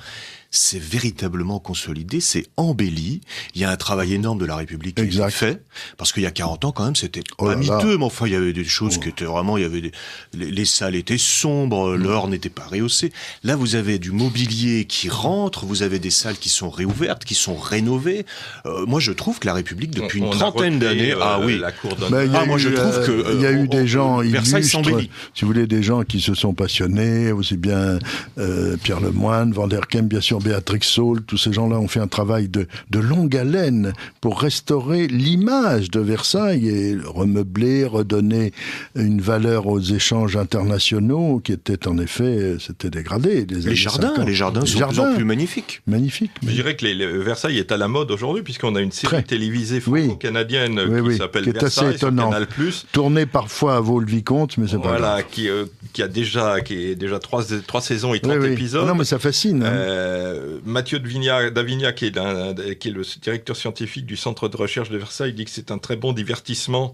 c'est véritablement consolidé, c'est embelli. Il y a un travail énorme de la République qui est fait, parce qu'il y a 40 ans, quand même, c'était pas miteux, mais enfin, il y avait des choses qui étaient vraiment, les salles étaient sombres, l'or n'était pas rehaussé. Là, vous avez du mobilier qui rentre, vous avez des salles qui sont réouvertes, qui sont rénovées. Moi, je trouve que la République, depuis une trentaine d'années, la cour d'honneur. Moi, je trouve que il y a eu des gens Versailles illustres, s'embellit. si vous voulez, des gens qui se sont passionnés, aussi bien Pierre Lemoine, Van der Kemp, bien sûr, Béatrix Saul, tous ces gens-là ont fait un travail de longue haleine pour restaurer l'image de Versailles et remeubler, redonner une valeur aux échanges internationaux qui étaient en effet, c'était dégradé. Les jardins sont de plus en plus magnifiques. Magnifiques. Je dirais que Versailles est à la mode aujourd'hui, puisqu'on a une série télévisée franco-canadienne qui s'appelle Versailles sur Canal+. Tournée parviois à Vaux-le-Vicomte, mais c'est pas grave. Qui est déjà 3 saisons et 30 épisodes. Non, mais ça fascine. Mathieu Davignac, qui est le directeur scientifique du centre de recherche de Versailles, dit que c'est un très bon divertissement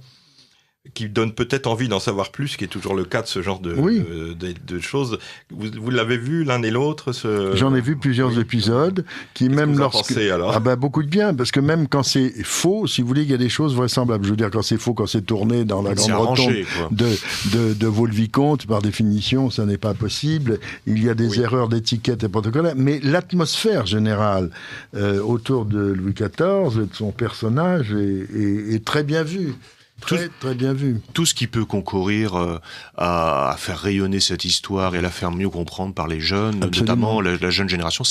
qui donne peut-être envie d'en savoir plus, ce qui est toujours le cas de ce genre de choses. Vous l'avez vu l'un et l'autre J'en ai vu plusieurs épisodes qui, même lorsque... alors beaucoup de bien, parce que même quand c'est faux, si vous voulez, il y a des choses vraisemblables. Je veux dire, quand c'est faux, quand c'est tourné dans la grande rotonde de Vaux-le-Vicomte, par définition, ça n'est pas possible. Il y a des erreurs d'étiquette et protocolaire, mais l'atmosphère générale autour de Louis XIV et de son personnage est très bien vue. Très bien vu. Tout ce qui peut concourir à faire rayonner cette histoire et à la faire mieux comprendre par les jeunes, notamment la jeune génération,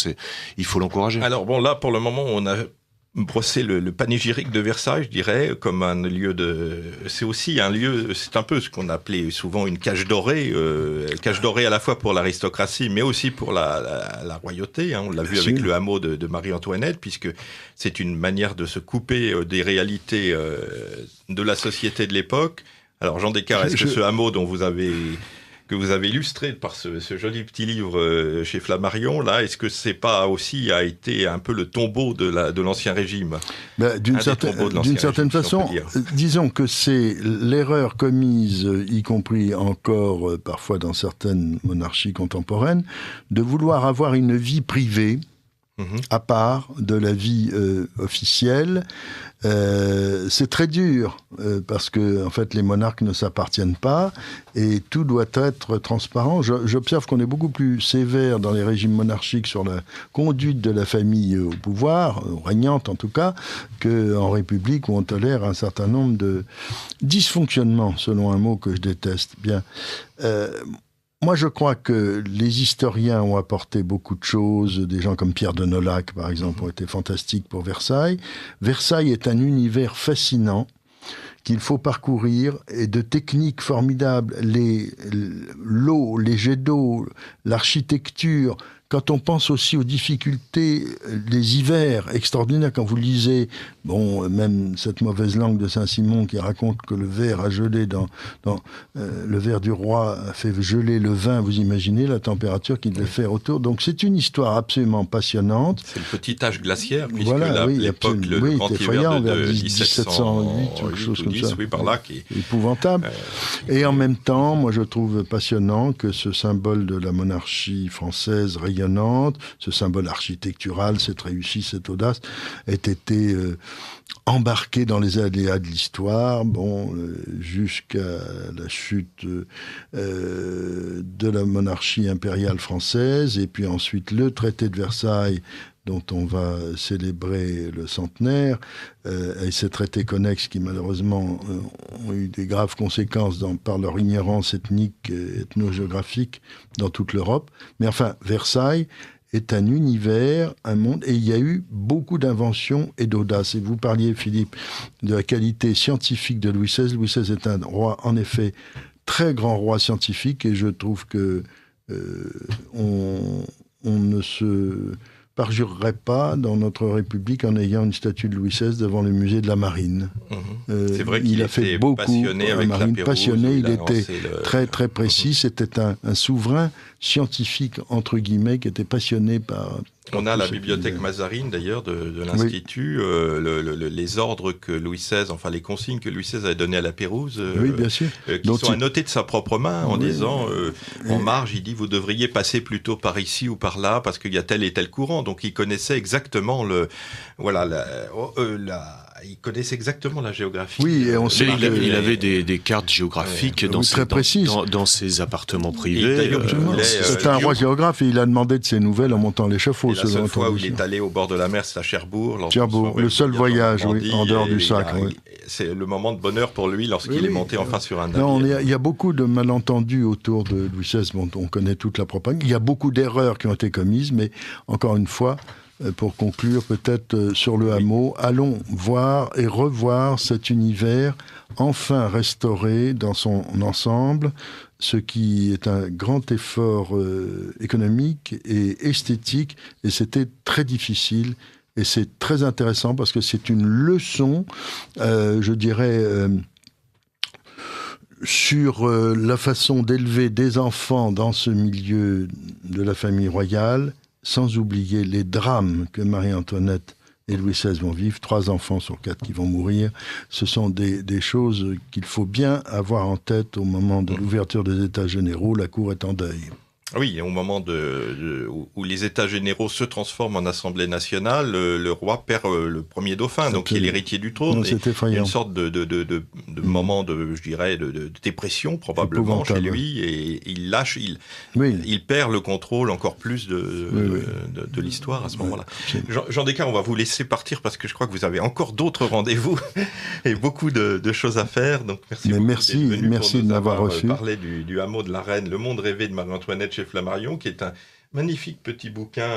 il faut l'encourager. Alors bon, là, pour le moment, on a brossé le panégyrique de Versailles, je dirais, comme un lieu c'est aussi un lieu, c'est un peu ce qu'on appelait souvent une cage dorée à la fois pour l'aristocratie, mais aussi pour la royauté. Hein. On l'a vu avec le hameau de Marie-Antoinette, puisque c'est une manière de se couper des réalités de la société de l'époque. Alors Jean Descartes, est-ce que ce hameau que vous avez illustré par ce joli petit livre chez Flammarion, là, est-ce que c'est pas aussi a été un peu le tombeau de l'Ancien Régime? D'une certaine façon, disons que c'est l'erreur commise, y compris encore parfois dans certaines monarchies contemporaines, de vouloir avoir une vie privée à part de la vie officielle. C'est très dur parce que en fait les monarques ne s'appartiennent pas et tout doit être transparent. J'observe qu'on est beaucoup plus sévère dans les régimes monarchiques sur la conduite de la famille au pouvoir, régnante en tout cas, qu'en République où on tolère un certain nombre de dysfonctionnements, selon un mot que je déteste. Bien. Moi, je crois que les historiens ont apporté beaucoup de choses. Des gens comme Pierre de Nolhac, par exemple, ont été fantastiques pour Versailles. Versailles est un univers fascinant qu'il faut parcourir et de techniques formidables. L'eau, les jets d'eau, l'architecture, quand on pense aussi aux difficultés des hivers extraordinaires, quand vous lisez, même cette mauvaise langue de Saint-Simon qui raconte que le verre a gelé le verre du roi a fait geler le vin, vous imaginez la température qu'il devait faire autour. Donc c'est une histoire absolument passionnante. C'est le petit âge glaciaire, puisque voilà, l'époque, le grand hiver de 1708, quelque chose comme ça. Oui, par là, qui est épouvantable. Et en même temps, moi je trouve passionnant que ce symbole de la monarchie française rayonnante, ce symbole architectural, cette réussite, cette audace, ait été embarqué dans les aléas de l'histoire, jusqu'à la chute de la monarchie impériale française, et puis ensuite le traité de Versailles, dont on va célébrer le centenaire, et ces traités connexes qui malheureusement ont eu des graves conséquences par leur ignorance ethnique et ethnogéographique dans toute l'Europe. Mais enfin, Versailles est un univers, un monde, et il y a eu beaucoup d'inventions et d'audace. Et vous parliez, Philippe, de la qualité scientifique de Louis XVI. Louis XVI est un roi, en effet, très grand roi scientifique, et je trouve que on ne se parjurerait pas dans notre République en ayant une statue de Louis XVI devant le musée de la Marine. C'est vrai qu'il a fait beaucoup passionné avec Marine, la passionné, il était le... très très précis. C'était un souverain scientifique entre guillemets qui était passionné par. On a la bibliothèque Mazarine d'ailleurs de l'Institut, les ordres que Louis XVI, enfin les consignes que Louis XVI avait données à la Pérouse, oui, bien sûr. qui sont annotées de sa propre main en disant, en marge, il dit vous devriez passer plutôt par ici ou par là parce qu'il y a tel et tel courant. Donc il connaissait exactement il connaissait exactement la géographie. Oui, et on sait il avait des cartes géographiques très précises dans ses appartements privés. C'était un roi géographe et il a demandé de ses nouvelles en montant l'échafaud. La seule fois où il est allé au bord de la mer, c'est à Cherbourg. Cherbourg, le seul voyage en dehors du Sacre. C'est le moment de bonheur pour lui lorsqu'il est monté enfin sur un navire. Non, il y a beaucoup de malentendus autour de Louis XVI. On connaît toute la propagande. Il y a beaucoup d'erreurs qui ont été commises, mais encore une fois, pour conclure peut-être sur le hameau, allons voir et revoir cet univers enfin restauré dans son ensemble, ce qui est un grand effort économique et esthétique, et c'était très difficile. Et c'est très intéressant parce que c'est une leçon, je dirais, sur la façon d'élever des enfants dans ce milieu de la famille royale, sans oublier les drames que Marie-Antoinette et Louis XVI vont vivre, 3 enfants sur 4 qui vont mourir. Ce sont des choses qu'il faut bien avoir en tête au moment de l'ouverture des États généraux. La cour est en deuil. Oui, au moment où les États généraux se transforment en Assemblée nationale, le roi perd le premier dauphin, donc qui est l'héritier du trône. C'est effrayant. Une sorte de moment de dépression probablement chez lui, et il perd le contrôle encore plus de l'histoire à ce moment-là. Jean Descartes, on va vous laisser partir parce que je crois que vous avez encore d'autres rendez-vous et beaucoup de choses à faire. Donc merci de m'avoir reçu. Parler du hameau de la Reine, le monde rêvé de Marie-Antoinette chez Flammarion, qui est un magnifique petit bouquin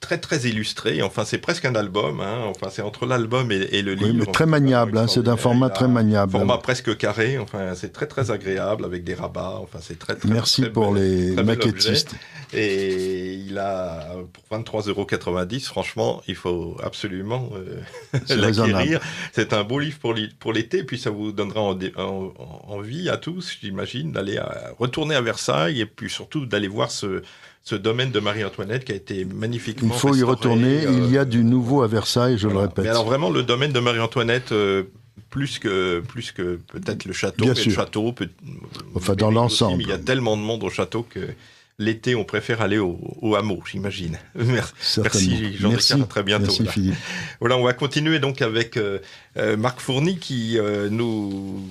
très très illustré. Enfin, c'est presque un album. Enfin, c'est entre l'album et le livre. Oui, mais très maniable. C'est d'un format très maniable. Format presque carré. Enfin, c'est très très agréable avec des rabats. Enfin, c'est très très. Merci très pour bel, les maquettistes. Et il a pour 23,90 €. Franchement, il faut absolument l'acquérir. C'est un beau livre pour l'été. Puis ça vous donnera envie à tous, j'imagine, d'aller retourner à Versailles et puis surtout d'aller voir ce domaine de Marie-Antoinette qui a été magnifiquement Il faut restauré. y retourner. Il y a du nouveau à Versailles, je le répète. Mais alors vraiment, le domaine de Marie-Antoinette, plus que peut-être le château. Bien sûr. Le château enfin, dans l'ensemble. Il y a tellement de monde au château que l'été, on préfère aller au hameau, j'imagine. Merci, Jean Descartes. À très bientôt. Merci, Philippe. Voilà, on va continuer donc avec Marc Fourny qui nous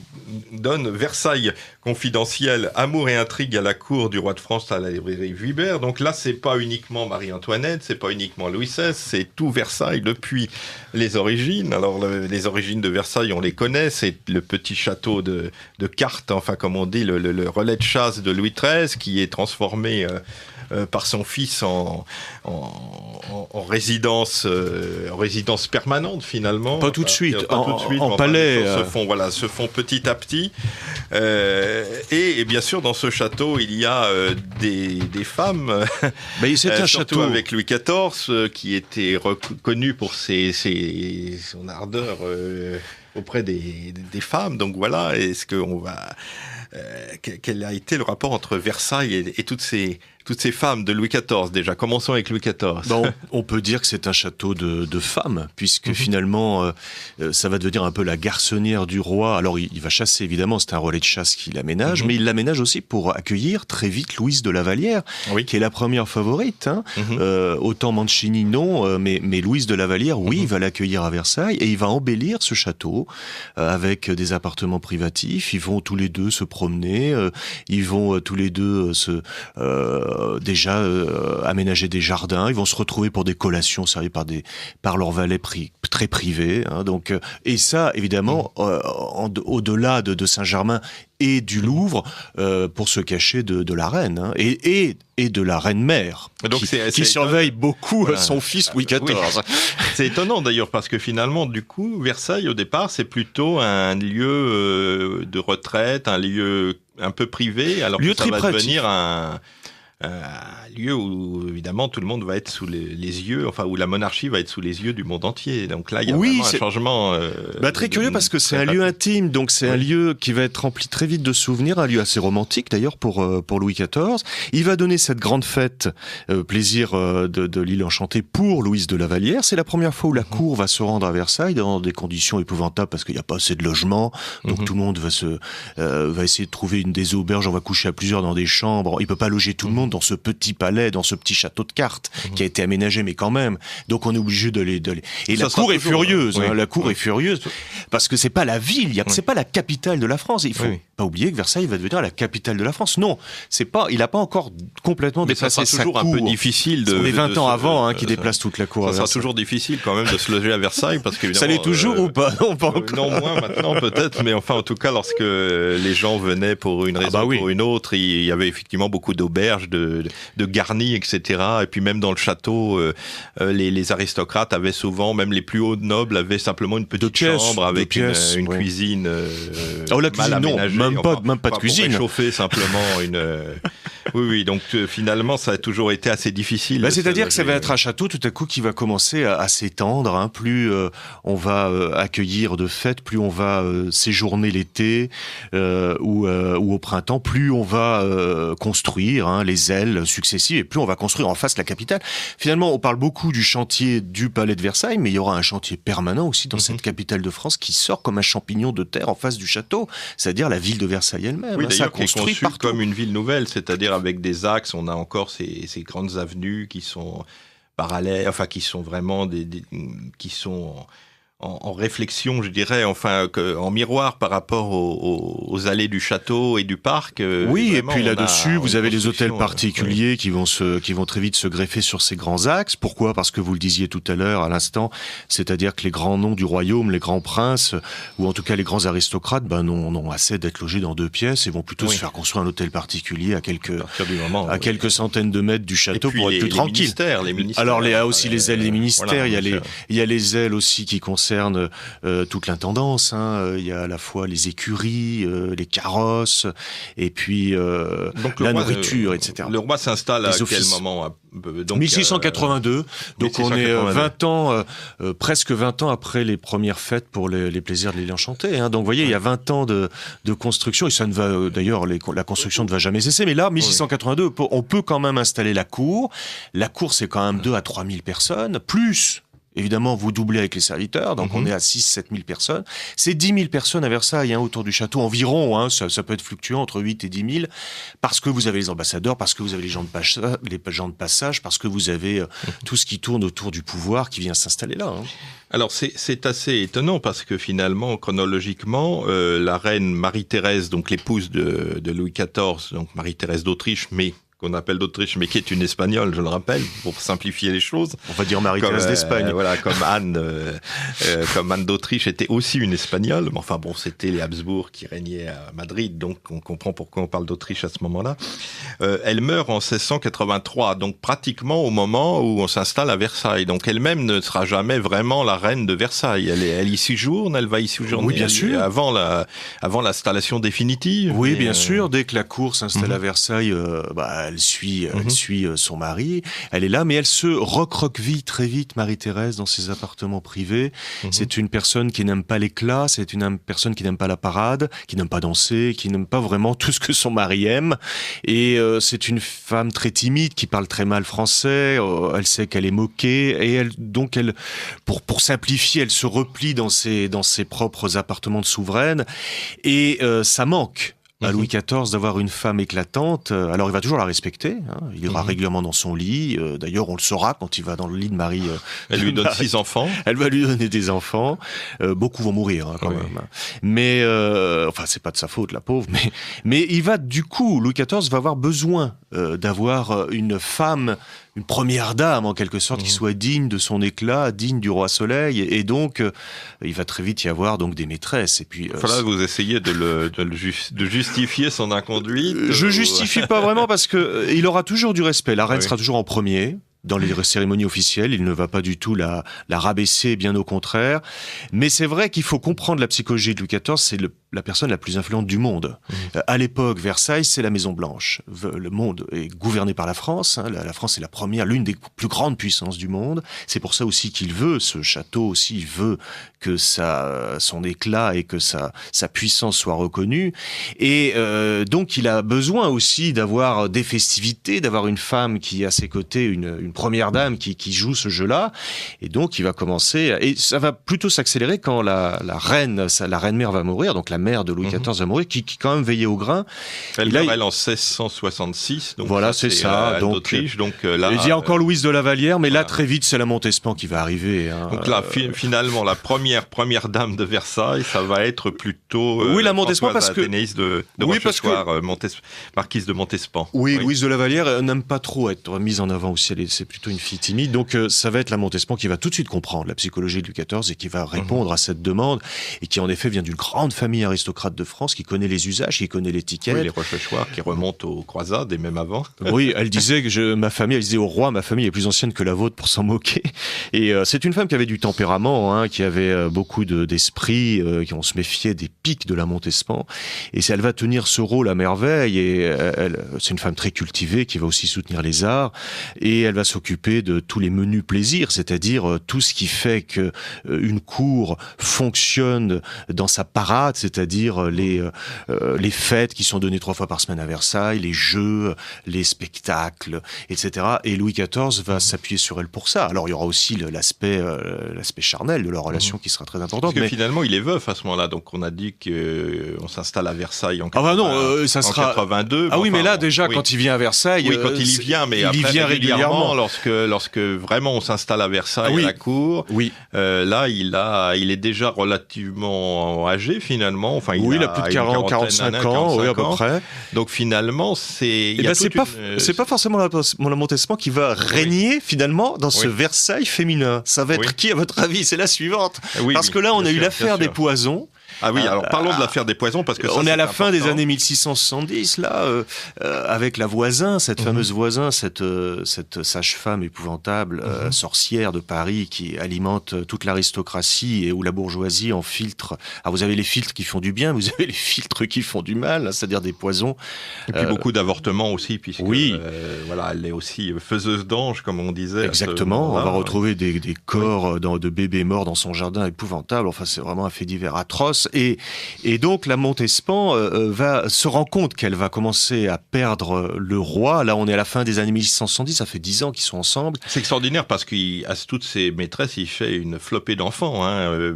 donne Versailles confidentiel, amour et intrigue à la cour du roi de France à la librairie Vuibert. Donc là, c'est pas uniquement Marie-Antoinette, c'est pas uniquement Louis XVI, c'est tout Versailles depuis les origines. Alors les origines de Versailles, on les connaît, c'est le petit château de Cartes, enfin comme on dit, le relais de chasse de Louis XIII qui est transformé par son fils en résidence permanente finalement. Pas tout de suite, Pas tout de suite, en palais. Les choses se font petit à petit. Et bien sûr, dans ce château, il y a des femmes. Mais c'est un surtout château avec Louis XIV, qui était reconnu pour son ardeur auprès des femmes. Donc voilà, est-ce qu'on va quel a été le rapport entre Versailles et toutes ces femmes de Louis XIV déjà? Commençons avec Louis XIV. Bon, on peut dire que c'est un château de femmes, puisque finalement, ça va devenir un peu la garçonnière du roi. Alors, il va chasser, évidemment, c'est un relais de chasse qu'il aménage, mais il l'aménage aussi pour accueillir très vite Louise de la Vallière, qui est la première favorite. Hein. Autant Mancini, non, mais Louise de la Vallière, oui, il va l'accueillir à Versailles, et il va embellir ce château avec des appartements privatifs. Ils vont tous les deux se promener, ils vont tous les deux aménager des jardins, ils vont se retrouver pour des collations servies par leurs valets très privés, hein, donc et ça évidemment au-delà de Saint-Germain et du Louvre pour se cacher de la reine, hein, et de la reine mère qui surveille beaucoup son fils Louis XIV. Oui. C'est étonnant d'ailleurs parce que finalement du coup Versailles au départ c'est plutôt un lieu de retraite, un lieu un peu privé, alors que ça va devenir un lieu où évidemment tout le monde va être sous les yeux, enfin où la monarchie va être sous les yeux du monde entier. Donc là il y a vraiment un changement très curieux parce que c'est un lieu intime, donc c'est un lieu qui va être rempli très vite de souvenirs, un lieu assez romantique d'ailleurs pour Louis XIV. Il va donner cette grande fête plaisir de l'île enchantée pour Louise de la Vallière. C'est la première fois où la cour va se rendre à Versailles dans des conditions épouvantables parce qu'il n'y a pas assez de logements, donc tout le monde va essayer de trouver des auberges, on va coucher à plusieurs dans des chambres, il peut pas loger tout le monde dans ce petit palais, dans ce petit château de cartes qui a été aménagé, mais quand même. Donc on est obligé d'aller. Et la cour est furieuse. Oui. Hein, la cour est furieuse parce que c'est pas la ville, c'est pas la capitale de la France. Il faut pas oublier que Versailles va devenir la capitale de la France. Non, c'est pas. Il a pas encore complètement déplacé sa cour. Mais ça sera toujours un peu difficile de. On est 20 ans avant qui déplace toute la cour. Ça sera toujours difficile quand même de se loger à Versailles parce que ça l'est toujours ou pas? Non, pas encore. Non, moins maintenant peut-être, mais enfin en tout cas lorsque les gens venaient pour une raison ou pour une autre, il y avait effectivement beaucoup d'auberges, de garnis, etc. Et puis même dans le château, les aristocrates avaient souvent, même les plus hauts nobles avaient simplement une petite chambre avec une cuisine. La cuisine, non, même pas de cuisine. Pour réchauffer simplement une. Oui. Donc finalement, ça a toujours été assez difficile. C'est-à-dire que ça va être un château tout à coup qui va commencer à s'étendre. Hein. Plus on va accueillir de fêtes, plus on va séjourner l'été ou au printemps, plus on va construire les ailes successives et plus on va construire en face la capitale. Finalement, on parle beaucoup du chantier du palais de Versailles, mais il y aura un chantier permanent aussi dans cette capitale de France qui sort comme un champignon de terre en face du château, c'est-à-dire la ville de Versailles elle-même. Oui, d'ailleurs, qui est conçue partout comme une ville nouvelle, c'est-à-dire avec des axes. On a encore ces grandes avenues qui sont parallèles, enfin qui sont vraiment qui sont en réflexion, je dirais, enfin en miroir par rapport aux allées du château et du parc. Oui, et puis là-dessus, vous avez les hôtels particuliers qui vont très vite se greffer sur ces grands axes. Pourquoi ? Parce que vous le disiez tout à l'heure, à l'instant, c'est-à-dire que les grands noms du royaume, les grands princes, ou en tout cas les grands aristocrates, n'ont assez d'être logés dans 2 pièces et vont plutôt se faire construire un hôtel particulier à quelques centaines de mètres du château pour être plus tranquille. Les ministères, alors il y a aussi les ailes des ministères, il y a les ailes aussi qui concernent toute l'intendance. Il y a à la fois les écuries, les carrosses, et puis la nourriture, etc. Le roi s'installe à quel moment ? Donc, 1682. Donc 1682. On est 20 ans, presque 20 ans après les premières fêtes pour les plaisirs de l'île enchantée. Donc vous voyez, il y a 20 ans de construction, et ça ne va d'ailleurs la construction ne va jamais cesser. Mais là, 1682, on peut quand même installer la cour. La cour, c'est quand même 2 à 3 000 personnes, plus. Évidemment, vous doublez avec les serviteurs, donc on est à 6-7 000 personnes. C'est 10 000 personnes à Versailles, autour du château, environ, ça peut être fluctuant entre 8 et 10 000, parce que vous avez les ambassadeurs, parce que vous avez les gens de passage, parce que vous avez tout ce qui tourne autour du pouvoir qui vient s'installer là. Alors c'est assez étonnant, parce que finalement, chronologiquement, la reine Marie-Thérèse, donc l'épouse de Louis XIV, donc Marie-Thérèse d'Autriche, mais qu'on appelle d'Autriche, mais qui est une Espagnole, je le rappelle, pour simplifier les choses. On va dire Marie-Thérèse d'Espagne. Voilà, comme Anne d'Autriche était aussi une Espagnole. Mais enfin bon, c'était les Habsbourg qui régnaient à Madrid, donc on comprend pourquoi on parle d'Autriche à ce moment-là. Elle meurt en 1683, donc pratiquement au moment où on s'installe à Versailles. Donc elle-même ne sera jamais vraiment la reine de Versailles. Elle y séjourne, elle va y séjourner. Oui, bien sûr. Avant l'installation définitive. Oui, bien sûr. Dès que la cour s'installe à Versailles, elle suit son mari. Elle est là, mais elle se recroqueville très vite, Marie-Thérèse, dans ses appartements privés. C'est une personne qui n'aime pas l'éclat, c'est une personne qui n'aime pas la parade, qui n'aime pas danser, qui n'aime pas vraiment tout ce que son mari aime. Et c'est une femme très timide, qui parle très mal français. Elle sait qu'elle est moquée, et pour simplifier, elle se replie dans ses propres appartements de souveraine. Et ça manque à Louis XIV d'avoir une femme éclatante. Alors il va toujours la respecter, il ira régulièrement dans son lit, d'ailleurs on le saura quand il va dans le lit de Marie. Elle lui donne 6 enfants. Elle va lui donner des enfants, beaucoup vont mourir quand même. Mais enfin c'est pas de sa faute, la pauvre, mais il va du coup, Louis XIV va avoir besoin d'avoir une femme, une première dame en quelque sorte, qui soit digne de son éclat, digne du roi Soleil, et donc il va très vite y avoir donc des maîtresses. Et puis voilà, vous essayez de justifier son inconduite. Je justifie pas vraiment, parce que il aura toujours du respect. La reine sera toujours en premier dans les cérémonies officielles, il ne va pas du tout la rabaisser, bien au contraire. Mais c'est vrai qu'il faut comprendre la psychologie de Louis XIV, c'est la personne la plus influente du monde. À l'époque, Versailles, c'est la Maison Blanche. Le monde est gouverné par la France. La France est l'une des plus grandes puissances du monde. C'est pour ça aussi qu'il veut, ce château aussi, il veut que son éclat et que sa puissance soit reconnue. Et donc, il a besoin aussi d'avoir des festivités, d'avoir une femme qui, à ses côtés, une première dame qui joue ce jeu-là. Et donc, il va commencer... Et ça va plutôt s'accélérer quand la reine-mère va mourir, donc la mère de Louis XIV va mourir, qui quand même veillait au grain. Elle meurt en 1666. Donc voilà, c'est ça. d'Autriche. Donc là, il y a encore Louise de La Vallière, mais là, très vite, c'est la Montespan qui va arriver. Donc là, finalement, la première dame de Versailles, ça va être plutôt oui, la Montespan, parce que marquise de Montespan. Oui, Louise de La Vallière n'aime pas trop être mise en avant aussi. C'est plutôt une fille timide. Donc ça va être la Montespan qui va tout de suite comprendre la psychologie de Louis XIV et qui va répondre à cette demande, et qui en effet vient d'une grande famille aristocrate de France, qui connaît les usages, qui connaît l'étiquette. Oui, les Rochechouart qui remontent aux croisades et même avant. Oui, elle disait elle disait au roi, ma famille est plus ancienne que la vôtre, pour s'en moquer. Et c'est une femme qui avait du tempérament, qui avait beaucoup d'esprit, qui on se méfiait des pics de la Montespan. Et elle va tenir ce rôle à merveille. Et c'est une femme très cultivée qui va aussi soutenir les arts. Et elle va s'occuper de tous les menus plaisirs, c'est-à-dire tout ce qui fait que une cour fonctionne dans sa parade, c'est-à-dire les fêtes qui sont données 3 fois par semaine à Versailles, les jeux, les spectacles, etc. Et Louis XIV va s'appuyer sur elle pour ça. Alors il y aura aussi l'aspect charnel de leur relation qui sera très important. Parce que finalement il est veuf à ce moment-là, donc on a dit qu'on s'installe à Versailles en 82. Ah oui, mais là déjà quand il vient à Versailles, oui, quand il y vient, mais il y vient régulièrement. Lorsque vraiment on s'installe à Versailles, à la cour, là il est déjà relativement âgé finalement. Enfin, il a plus de 45 ans, oui, à peu près. Donc finalement, c'est pas forcément la Montespan qui va régner finalement dans ce Versailles féminin. Ça va être qui, à votre avis? C'est la suivante. Parce que là, on a eu l'affaire des poisons. Ah oui, alors parlons de l'affaire des poisons, parce que ça, on est à la fin des années 1670, là, avec la Voisin, cette fameuse Voisin, cette sage-femme épouvantable, sorcière de Paris, qui alimente toute l'aristocratie et où la bourgeoisie en filtre. Alors vous avez les filtres qui font du bien, vous avez les filtres qui font du mal, c'est-à-dire des poisons. Et puis beaucoup d'avortements aussi, puisque elle est aussi faiseuse d'anges, comme on disait. Exactement, on va retrouver des corps de bébés morts dans son jardin, épouvantable. Enfin, c'est vraiment un fait divers atroce. Et donc la Montespan se rend compte qu'elle va commencer à perdre le roi. Là, on est à la fin des années 1670, ça fait 10 ans qu'ils sont ensemble. C'est extraordinaire parce qu'à toutes ses maîtresses, il fait une flopée d'enfants.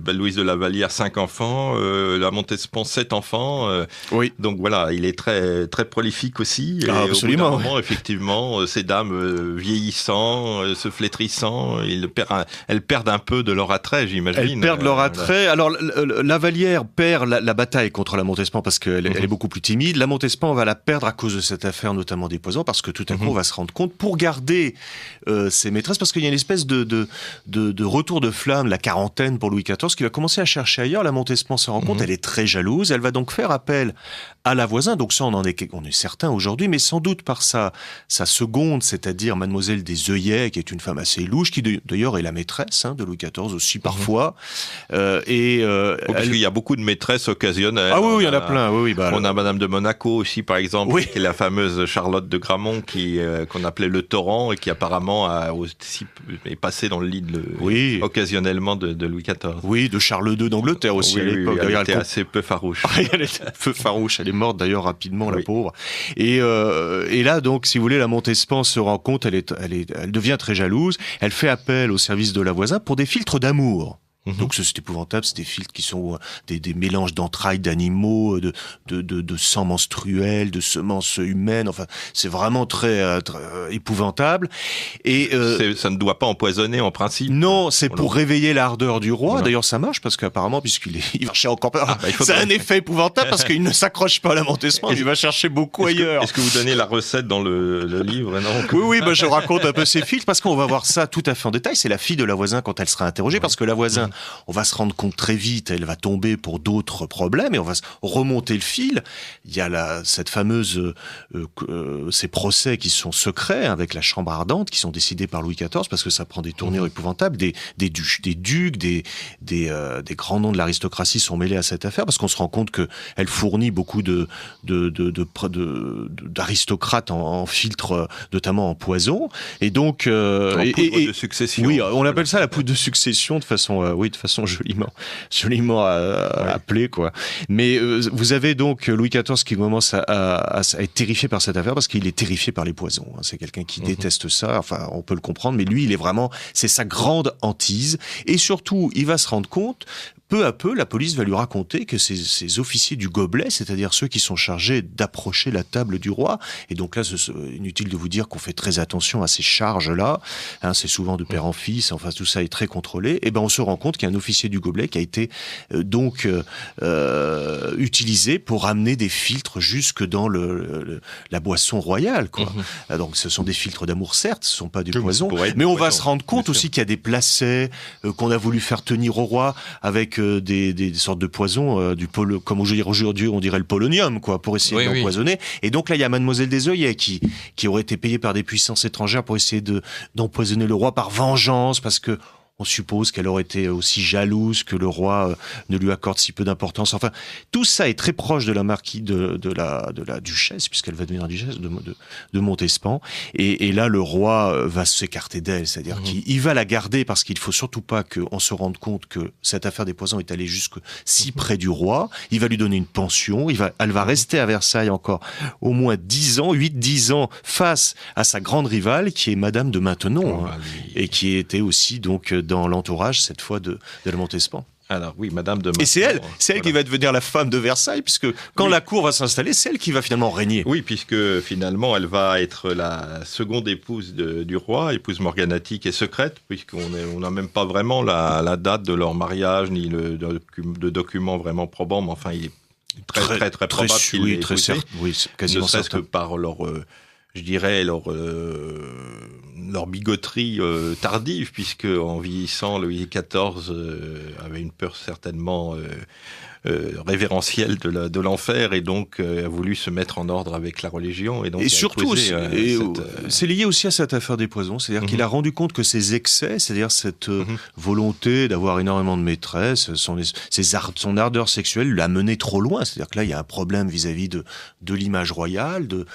Louise de La Vallière, 5 enfants, la Montespan, 7 enfants. Oui. Donc voilà, il est très, très prolifique aussi. Ah, et absolument. Au bout d'un moment, effectivement, ces dames vieillissant, se flétrissant, elles perdent un peu de leur attrait, j'imagine. Elles perdent leur attrait. Alors, La Vallière, perd la bataille contre la Montespan parce qu'elle elle est beaucoup plus timide. La Montespan va la perdre à cause de cette affaire, notamment des poisons, parce que tout à coup, on va se rendre compte, pour garder ses maîtresses, parce qu'il y a une espèce de retour de flamme, la quarantaine pour Louis XIV, qui va commencer à chercher ailleurs. La Montespan se rend compte, elle est très jalouse, elle va donc faire appel à la voisin. Donc ça, on est certain aujourd'hui, mais sans doute par sa seconde, c'est-à-dire Mademoiselle des Œillets, qui est une femme assez louche, qui d'ailleurs est la maîtresse de Louis XIV aussi parfois. Parce qu'il y a beaucoup de maîtresses occasionnelles. Ah oui, il y en a plein. Oui, on a Madame de Monaco aussi, par exemple, oui, qui est la fameuse Charlotte de Gramont, qu'on appelait le Torrent, et qui apparemment est passée dans le lit occasionnellement de Louis XIV. Oui, de Charles II d'Angleterre aussi à l'époque. Elle était assez peu farouche. Elle était peu farouche. Elle est morte d'ailleurs rapidement, la pauvre. Et là, donc, si vous voulez, la Montespan se rend compte, elle devient très jalouse. Elle fait appel au service de la voisin pour des filtres d'amour. Donc c'est épouvantable, c'est des filtres qui sont des mélanges d'entrailles d'animaux, de sang menstruel, de semences humaines. Enfin, c'est vraiment très épouvantable. Et ça ne doit pas empoisonner en principe. Non, c'est pour réveiller l'ardeur du roi. Voilà. D'ailleurs, ça marche parce qu'apparemment, il va chercher encore pas. C'est un effet épouvantable parce qu'il ne s'accroche pas à la Montespan, il va chercher beaucoup ailleurs. Est-ce que vous donnez la recette dans le livre? Non. Oui, je raconte un peu ces filtres parce qu'on va voir ça tout à fait en détail. C'est la fille de la voisin quand elle sera interrogée, parce que la voisin, on va se rendre compte très vite, elle va tomber pour d'autres problèmes et on va remonter le fil. Il y a cette fameuse ces procès qui sont secrets avec la chambre ardente, qui sont décidés par Louis XIV parce que ça prend des tournures épouvantables. Des ducs, des grands noms de l'aristocratie sont mêlés à cette affaire parce qu'on se rend compte que elle fournit beaucoup d'aristocrates en filtre, notamment en poison. Et donc poudre de succession. Oui, on appelle ça la poudre de succession de façon joliment appelé, quoi. Mais vous avez donc Louis XIV qui commence à être terrifié par cette affaire parce qu'il est terrifié par les poisons. C'est quelqu'un qui déteste ça. Enfin, on peut le comprendre, mais lui, c'est sa grande hantise. Et surtout, il va se rendre compte. Peu à peu, la police va lui raconter que ces officiers du gobelet, c'est-à-dire ceux qui sont chargés d'approcher la table du roi, et donc là, c'est inutile de vous dire qu'on fait très attention à ces charges-là, c'est souvent de père en fils, enfin tout ça est très contrôlé, et ben on se rend compte qu'il y a un officier du gobelet qui a été utilisé pour amener des filtres jusque dans la boisson royale, quoi. Donc ce sont des filtres d'amour, certes, ce ne sont pas du poison, mais on va se rendre compte aussi qu'il y a des placets qu'on a voulu faire tenir au roi avec des sortes de poisons, comme aujourd'hui on dirait le polonium, quoi, pour essayer d'empoisonner. Et donc là, il y a Mademoiselle des Œillets qui aurait été payée par des puissances étrangères pour essayer d'empoisonner le roi par vengeance, parce que on suppose qu'elle aurait été aussi jalouse que le roi ne lui accorde si peu d'importance. Enfin, tout ça est très proche de la marquise de la duchesse, puisqu'elle va devenir duchesse de Montespan. Et là, le roi va s'écarter d'elle, c'est-à-dire qu'il va la garder parce qu'il faut surtout pas qu'on se rende compte que cette affaire des poisons est allée jusque si près du roi. Il va lui donner une pension. Elle va rester à Versailles encore au moins 8-10 ans face à sa grande rivale qui est Madame de Maintenon, et qui était aussi donc dans l'entourage, cette fois, de la Montespan. Alors oui, Madame de Maintenon. Et c'est elle qui va devenir la femme de Versailles, puisque quand la cour va s'installer, c'est elle qui va finalement régner. Oui, puisque finalement, elle va être la seconde épouse du roi, épouse morganatique et secrète, puisqu'on n'a même pas vraiment la date de leur mariage, ni de documents vraiment probants, mais enfin, il est très probable qu'il l'ait épousée. Oui, quasiment ne serait-ce certain. que par leur bigoterie tardive, puisque en vieillissant, Louis XIV avait une peur certainement révérentielle de l'enfer, et donc a voulu se mettre en ordre avec la religion. Et surtout aussi, c'est lié aussi à cette affaire des poisons, c'est-à-dire qu'il a rendu compte que ses excès, c'est-à-dire cette volonté d'avoir énormément de maîtresses, son ardeur sexuelle l'a mené trop loin, c'est-à-dire que là il y a un problème vis-à-vis de l'image royale, de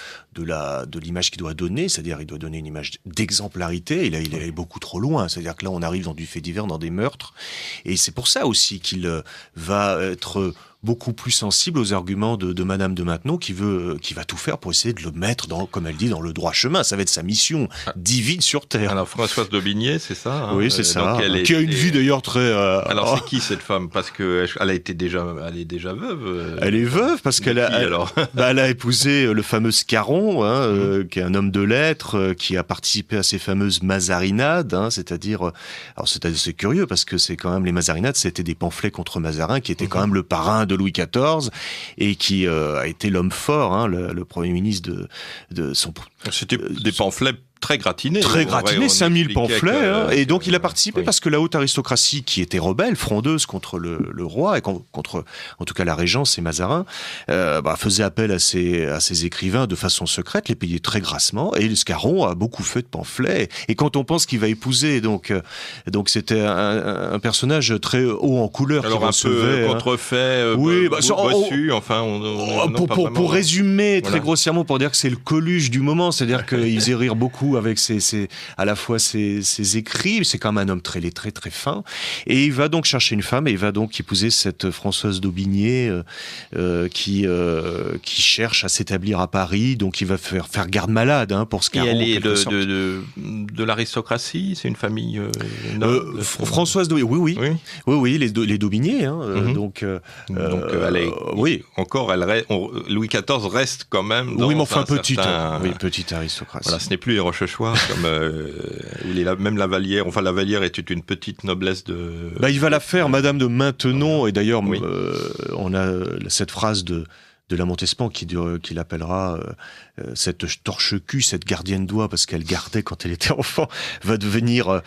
l'image qu'il doit donner, c'est-à-dire il doit donner une image d'exemplarité, et là il est beaucoup trop loin, c'est-à-dire que là on arrive dans du fait divers, dans des meurtres, et c'est pour ça aussi qu'il va être beaucoup plus sensible aux arguments de Madame de Maintenon qui va tout faire pour essayer de le mettre comme elle dit, dans le droit chemin. Ça va être sa mission divine sur Terre. Alors Françoise d'Aubigné, c'est ça Oui, c'est ça. Qui a une vie d'ailleurs très... Alors c'est qui cette femme? Parce que elle est déjà veuve. Elle est veuve parce qu'elle elle a épousé le fameux Scarron, qui est un homme de lettres, qui a participé à ces fameuses mazarinades, c'est-à-dire... alors c'est curieux parce que c'est quand même les mazarinades, c'était des pamphlets contre Mazarin qui était quand même le parrain de Louis XIV et qui a été l'homme fort, le premier ministre de son... C'était des pamphlets très gratinés. Très gratinés, 5000 pamphlets. Et donc il a participé parce que la haute aristocratie, qui était rebelle, frondeuse contre le roi et contre, en tout cas la régence et Mazarin, faisait appel à ces écrivains de façon secrète, les payait très grassement. Et le Scarron a beaucoup fait de pamphlets. Et quand on pense qu'il va épouser, donc c'était un personnage très haut en couleur. Alors qui recevait, un peu contrefait, bossu, enfin... Pour résumer très grossièrement, pour dire que c'est le Coluche du moment, c'est-à-dire qu'il faisait rire beaucoup avec à la fois ses écrits, c'est quand même un homme très lettré, très fin, et il va donc chercher une femme, et il va donc épouser cette Françoise d'Aubigné qui cherche à s'établir à Paris, donc il va faire garde malade pour Scarron. Et elle est de l'aristocratie, c'est une famille noble. Françoise d'Aubigné, oui, les d'Aubigné, donc elle est, oui, encore, Louis XIV reste quand même dans petite aristocratie. Voilà, ce n'est plus les Rochechouart comme même la Vallière. Enfin, la Vallière était une petite noblesse de. Il va la faire, Madame de Maintenon, et d'ailleurs, on a cette phrase de la Montespan qui l'appellera cette torche-cul, cette gardienne d'oie, parce qu'elle gardait quand elle était enfant, devient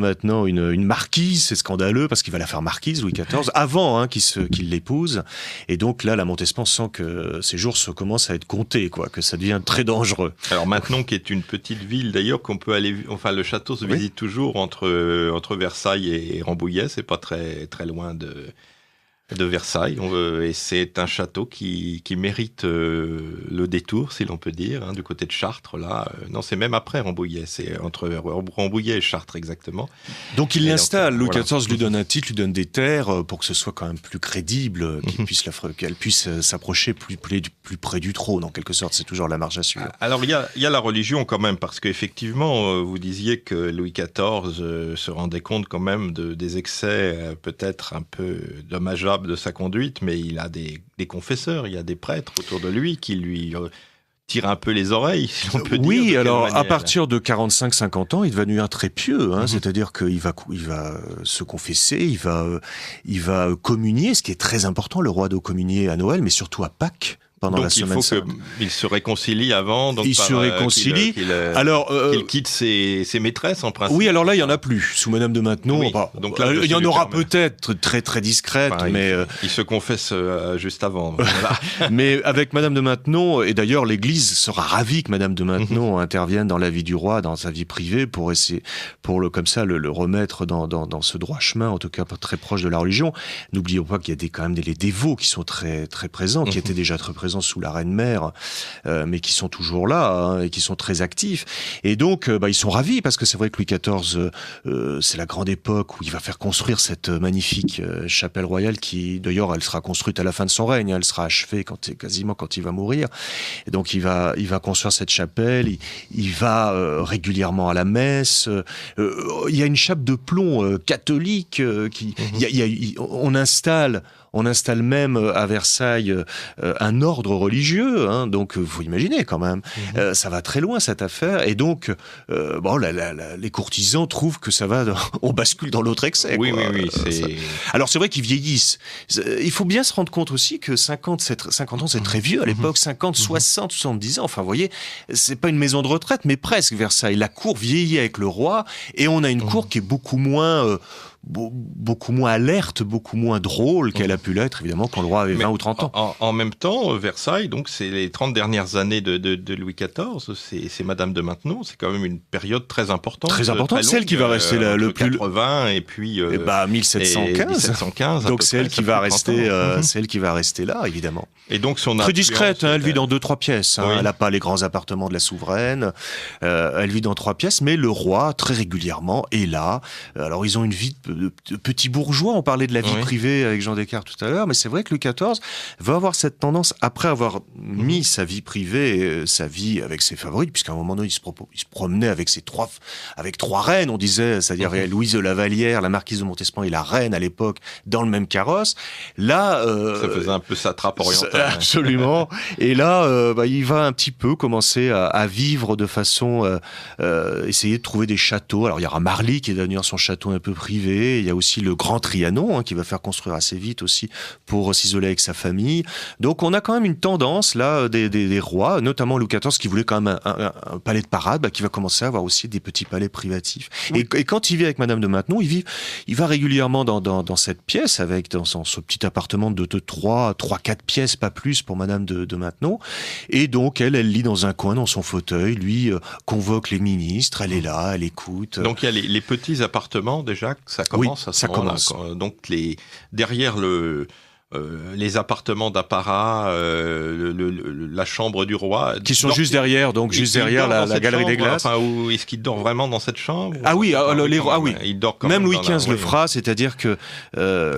maintenant une marquise. C'est scandaleux parce qu'il va la faire marquise, Louis XIV, avant qu'il l'épouse. Et donc là, la Montespan sent que ses jours commencent à être comptés, que ça devient très dangereux. Alors Maintenon, qui est une petite ville d'ailleurs qu'on peut aller, enfin le château se visite toujours entre Versailles et Rambouillet, c'est pas très très loin de Versailles, et c'est un château qui mérite le détour, si l'on peut dire, du côté de Chartres, là. Non, c'est même après Rambouillet, c'est entre Rambouillet et Chartres, exactement. Donc il l'installe, Louis XIV lui donne un titre, lui donne des terres, pour que ce soit quand même plus crédible, qu'elle puisse s'approcher plus près du trône, en quelque sorte, c'est toujours la marge à suivre. Alors il y a la religion quand même, parce qu'effectivement, vous disiez que Louis XIV se rendait compte quand même des excès peut-être un peu dommageables de sa conduite, mais il a des confesseurs, il y a des prêtres autour de lui qui lui tirent un peu les oreilles, si on peut dire. Oui, alors à partir de 45-50 ans, il va devenir très pieux, c'est-à-dire qu'il va se confesser, il va communier, ce qui est très important, le roi doit communier à Noël, mais surtout à Pâques. Donc il faut qu'il se réconcilie avant. Donc il se réconcilie. Qu'il quitte ses maîtresses en principe. Oui, alors là il y en a plus sous Madame de Maintenon. Oui. Donc là, il y en aura peut-être très très discrète, mais il se confesse juste avant. Voilà. Mais avec Madame de Maintenon, et d'ailleurs l'Église sera ravie que Madame de Maintenon intervienne dans la vie du roi, dans sa vie privée, pour essayer, comme ça le remettre dans ce droit chemin, en tout cas très proche de la religion. N'oublions pas qu'il y a quand même les dévots qui sont très très présents, qui étaient déjà très présents sous la reine-mère, mais qui sont toujours là et qui sont très actifs. Et donc, ils sont ravis parce que c'est vrai que Louis XIV, c'est la grande époque où il va faire construire cette magnifique chapelle royale qui, d'ailleurs, elle sera construite à la fin de son règne. Elle sera achevée quasiment quand il va mourir. Et donc, il va construire cette chapelle. Il va régulièrement à la messe. Il y a une chape de plomb catholique on installe même à Versailles un ordre religieux, donc vous imaginez quand même, ça va très loin cette affaire, et donc les courtisans trouvent que ça va, on bascule dans l'autre excès. Oui. Alors c'est vrai qu'ils vieillissent. Il faut bien se rendre compte aussi que 50 ans c'est très vieux à l'époque, 50, 60, 70 ans, enfin vous voyez, c'est pas une maison de retraite, mais presque Versailles. La cour vieillit avec le roi, et on a une cour qui est beaucoup moins alerte, beaucoup moins drôle qu'elle a pu l'être, évidemment, quand le roi avait 20 ou 30 ans. En même temps, Versailles, donc c'est les 30 dernières années de Louis XIV, c'est Madame de Maintenon, c'est quand même une période très importante. Très importante, c'est elle qui va rester le plus... 80 et puis... 1715. Donc c'est elle qui va rester, c'est elle qui va rester là, évidemment. Et donc son très discrète, elle vit dans 2-3 pièces. Elle n'a pas les grands appartements de la souveraine. Elle vit dans 3 pièces, mais le roi, très régulièrement, est là. Alors ils ont une vie de petits bourgeois. On parlait de la vie privée avec Jean Descartes tout à l'heure, mais c'est vrai que Louis XIV va avoir cette tendance, après avoir mis sa vie privée, sa vie avec ses favorites, puisqu'à un moment donné, il se promenait avec trois reines, on disait, c'est-à-dire Louise de la Vallière, la marquise de Montespan et la reine à l'époque, dans le même carrosse. Là, ça faisait un peu satrape oriental. Absolument. Et là, il va un petit peu commencer à vivre de façon, essayer de trouver des châteaux. Alors il y aura Marly qui est devenu son château un peu privé. Il y a aussi le Grand Trianon qui va faire construire assez vite aussi pour s'isoler avec sa famille. Donc on a quand même une tendance là des rois, notamment Louis XIV qui voulait quand même un palais de parade, qui va commencer à avoir aussi des petits palais privatifs. Oui. Et quand il vit avec Madame de Maintenon, il va régulièrement dans cette pièce dans ce petit appartement de 3-4 pièces, pas plus pour Madame de Maintenon. Et donc elle lit dans un coin dans son fauteuil, lui convoque les ministres, elle est là, elle écoute. Donc il y a les petits appartements déjà, ça commence à ce moment-là. Donc derrière les appartements d'apparat, la chambre du roi. Qui sont juste derrière, donc juste derrière la galerie des glaces. Enfin, où est-ce qu'il dort vraiment dans cette chambre? Ah oui, oui. Il dort quand même Louis XV le fera, c'est-à-dire que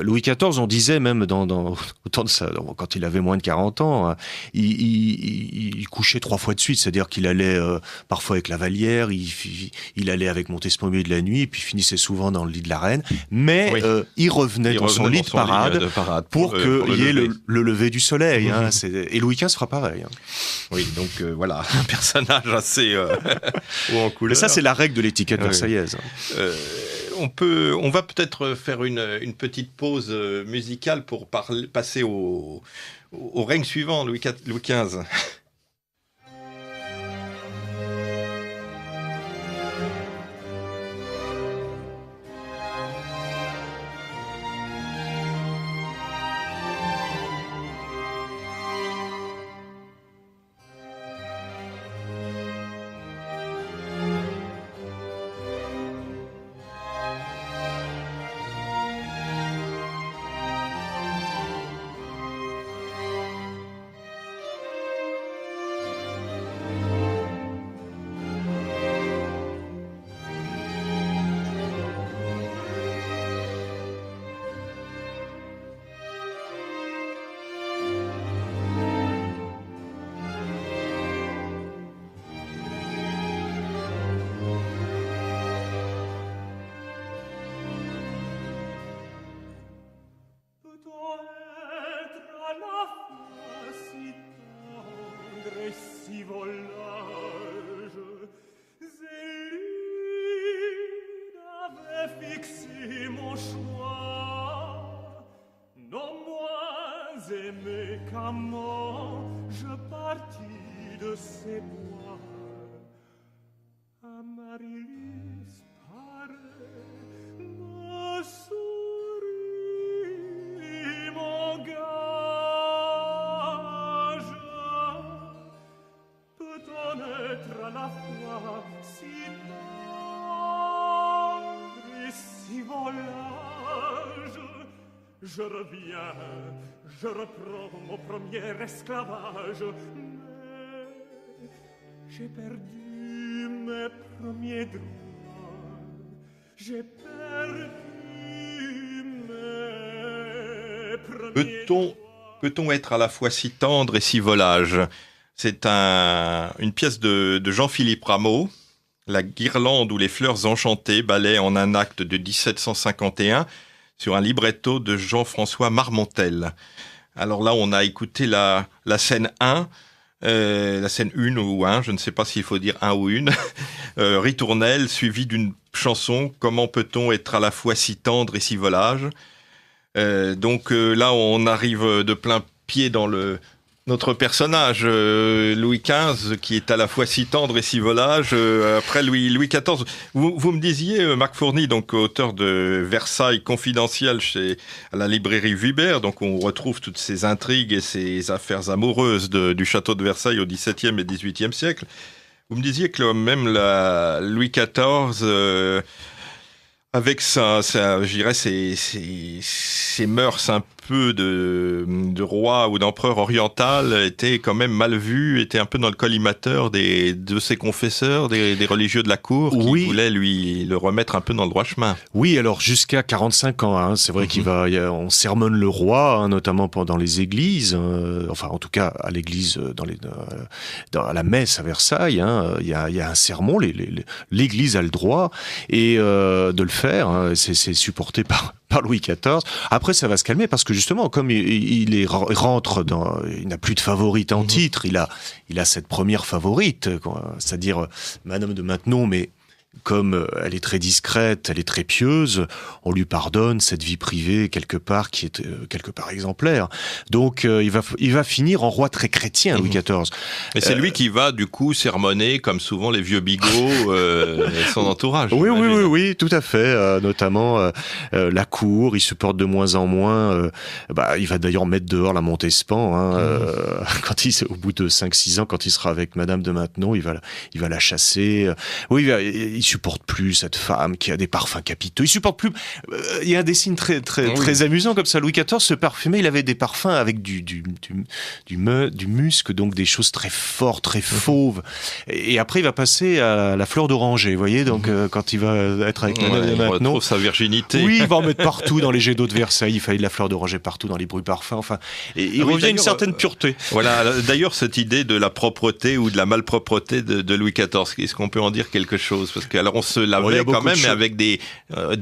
Louis XIV, on disait même autant de ça, quand il avait moins de 40 ans, il couchait 3 fois de suite, c'est-à-dire qu'il allait parfois avec la Vallière, il allait avec Montespan de la nuit, et puis finissait souvent dans le lit de la reine, mais il revenait dans son lit de parade pour qu'il y ait le lever du soleil. Et Louis XV fera pareil. Oui, donc voilà, un personnage assez haut en couleur. Mais ça, c'est la règle de l'étiquette versaillaise. On va peut-être faire une petite pause musicale pour passer au règne suivant, Louis XV. Aimé qu'amant, je partis de ces bois. Amaryllis paraît, me sourit mon gage. Peut-on être à la fois si tendre et si volage? Je reviens, je reprends mon premier esclavage, mais j'ai perdu mes premiers droits. J'ai perdu mes premiers droits. Peut-on être à la fois si tendre et si volage? C'est une pièce de Jean-Philippe Rameau, La guirlande ou les fleurs enchantées, ballet en un acte de 1751, sur un libretto de Jean-François Marmontel. Alors là, on a écouté la scène 1, la scène 1 ou 1, je ne sais pas s'il faut dire 1 ou 1, ritournelle, suivie d'une chanson « Comment peut-on être à la fois si tendre et si volage ?» Donc là, on arrive de plein pied dans notre personnage, Louis XV, qui est à la fois si tendre et si volage. Après Louis XIV, vous me disiez, Marc Fourny, donc auteur de Versailles confidentiel à la librairie Vuibert, donc on retrouve toutes ces intrigues et ces affaires amoureuses du château de Versailles au XVIIe et XVIIIe siècle. Vous me disiez que même Louis XIV... avec je dirais, ses mœurs un peu de roi ou d'empereur oriental était quand même mal vu, était un peu dans le collimateur de ses confesseurs, des religieux de la cour, qui voulaient lui le remettre un peu dans le droit chemin. Oui, alors jusqu'à 45 ans, hein, c'est vrai on sermonne le roi, hein, notamment pendant les églises, enfin en tout cas à l'église, dans la messe à Versailles, hein, il y a un sermon, l'église a le droit et de le faire, hein, c'est supporté par Louis XIV. Après, ça va se calmer parce que justement, comme il rentre il n'a plus de favorite en titre, il a cette première favorite, c'est-à-dire Madame de Maintenon, mais comme elle est très discrète, elle est très pieuse, on lui pardonne cette vie privée quelque part qui est quelque part exemplaire. Donc il va finir en roi très chrétien, Louis XIV. Et c'est lui qui va du coup sermonner, comme souvent les vieux bigots, son entourage. Oui, tout à fait. Notamment la cour, il supporte de moins en moins. Il va d'ailleurs mettre dehors la Montespan. Hein, au bout de 5-6 ans, quand il sera avec Madame de Maintenon, il va la chasser. Oui, il supporte plus cette femme qui a des parfums capitaux. Il supporte plus. Il y a un dessin très amusant comme ça. Louis XIV se parfumait. Il avait des parfums avec du musc, donc des choses très fortes, très fauves. Et après, il va passer à la fleur d'oranger. Vous voyez, donc quand il va être avec Madame de Maintenon, il retrouve sa virginité. Oui, il va en mettre partout dans les jets d'eau de Versailles. Il fallait de la fleur d'oranger partout dans les bruits parfums. Enfin, et il revient à une certaine pureté. Voilà. D'ailleurs, cette idée de la propreté ou de la malpropreté de Louis XIV, est-ce qu'on peut en dire quelque chose? Parce que alors on se lavait quand même avec des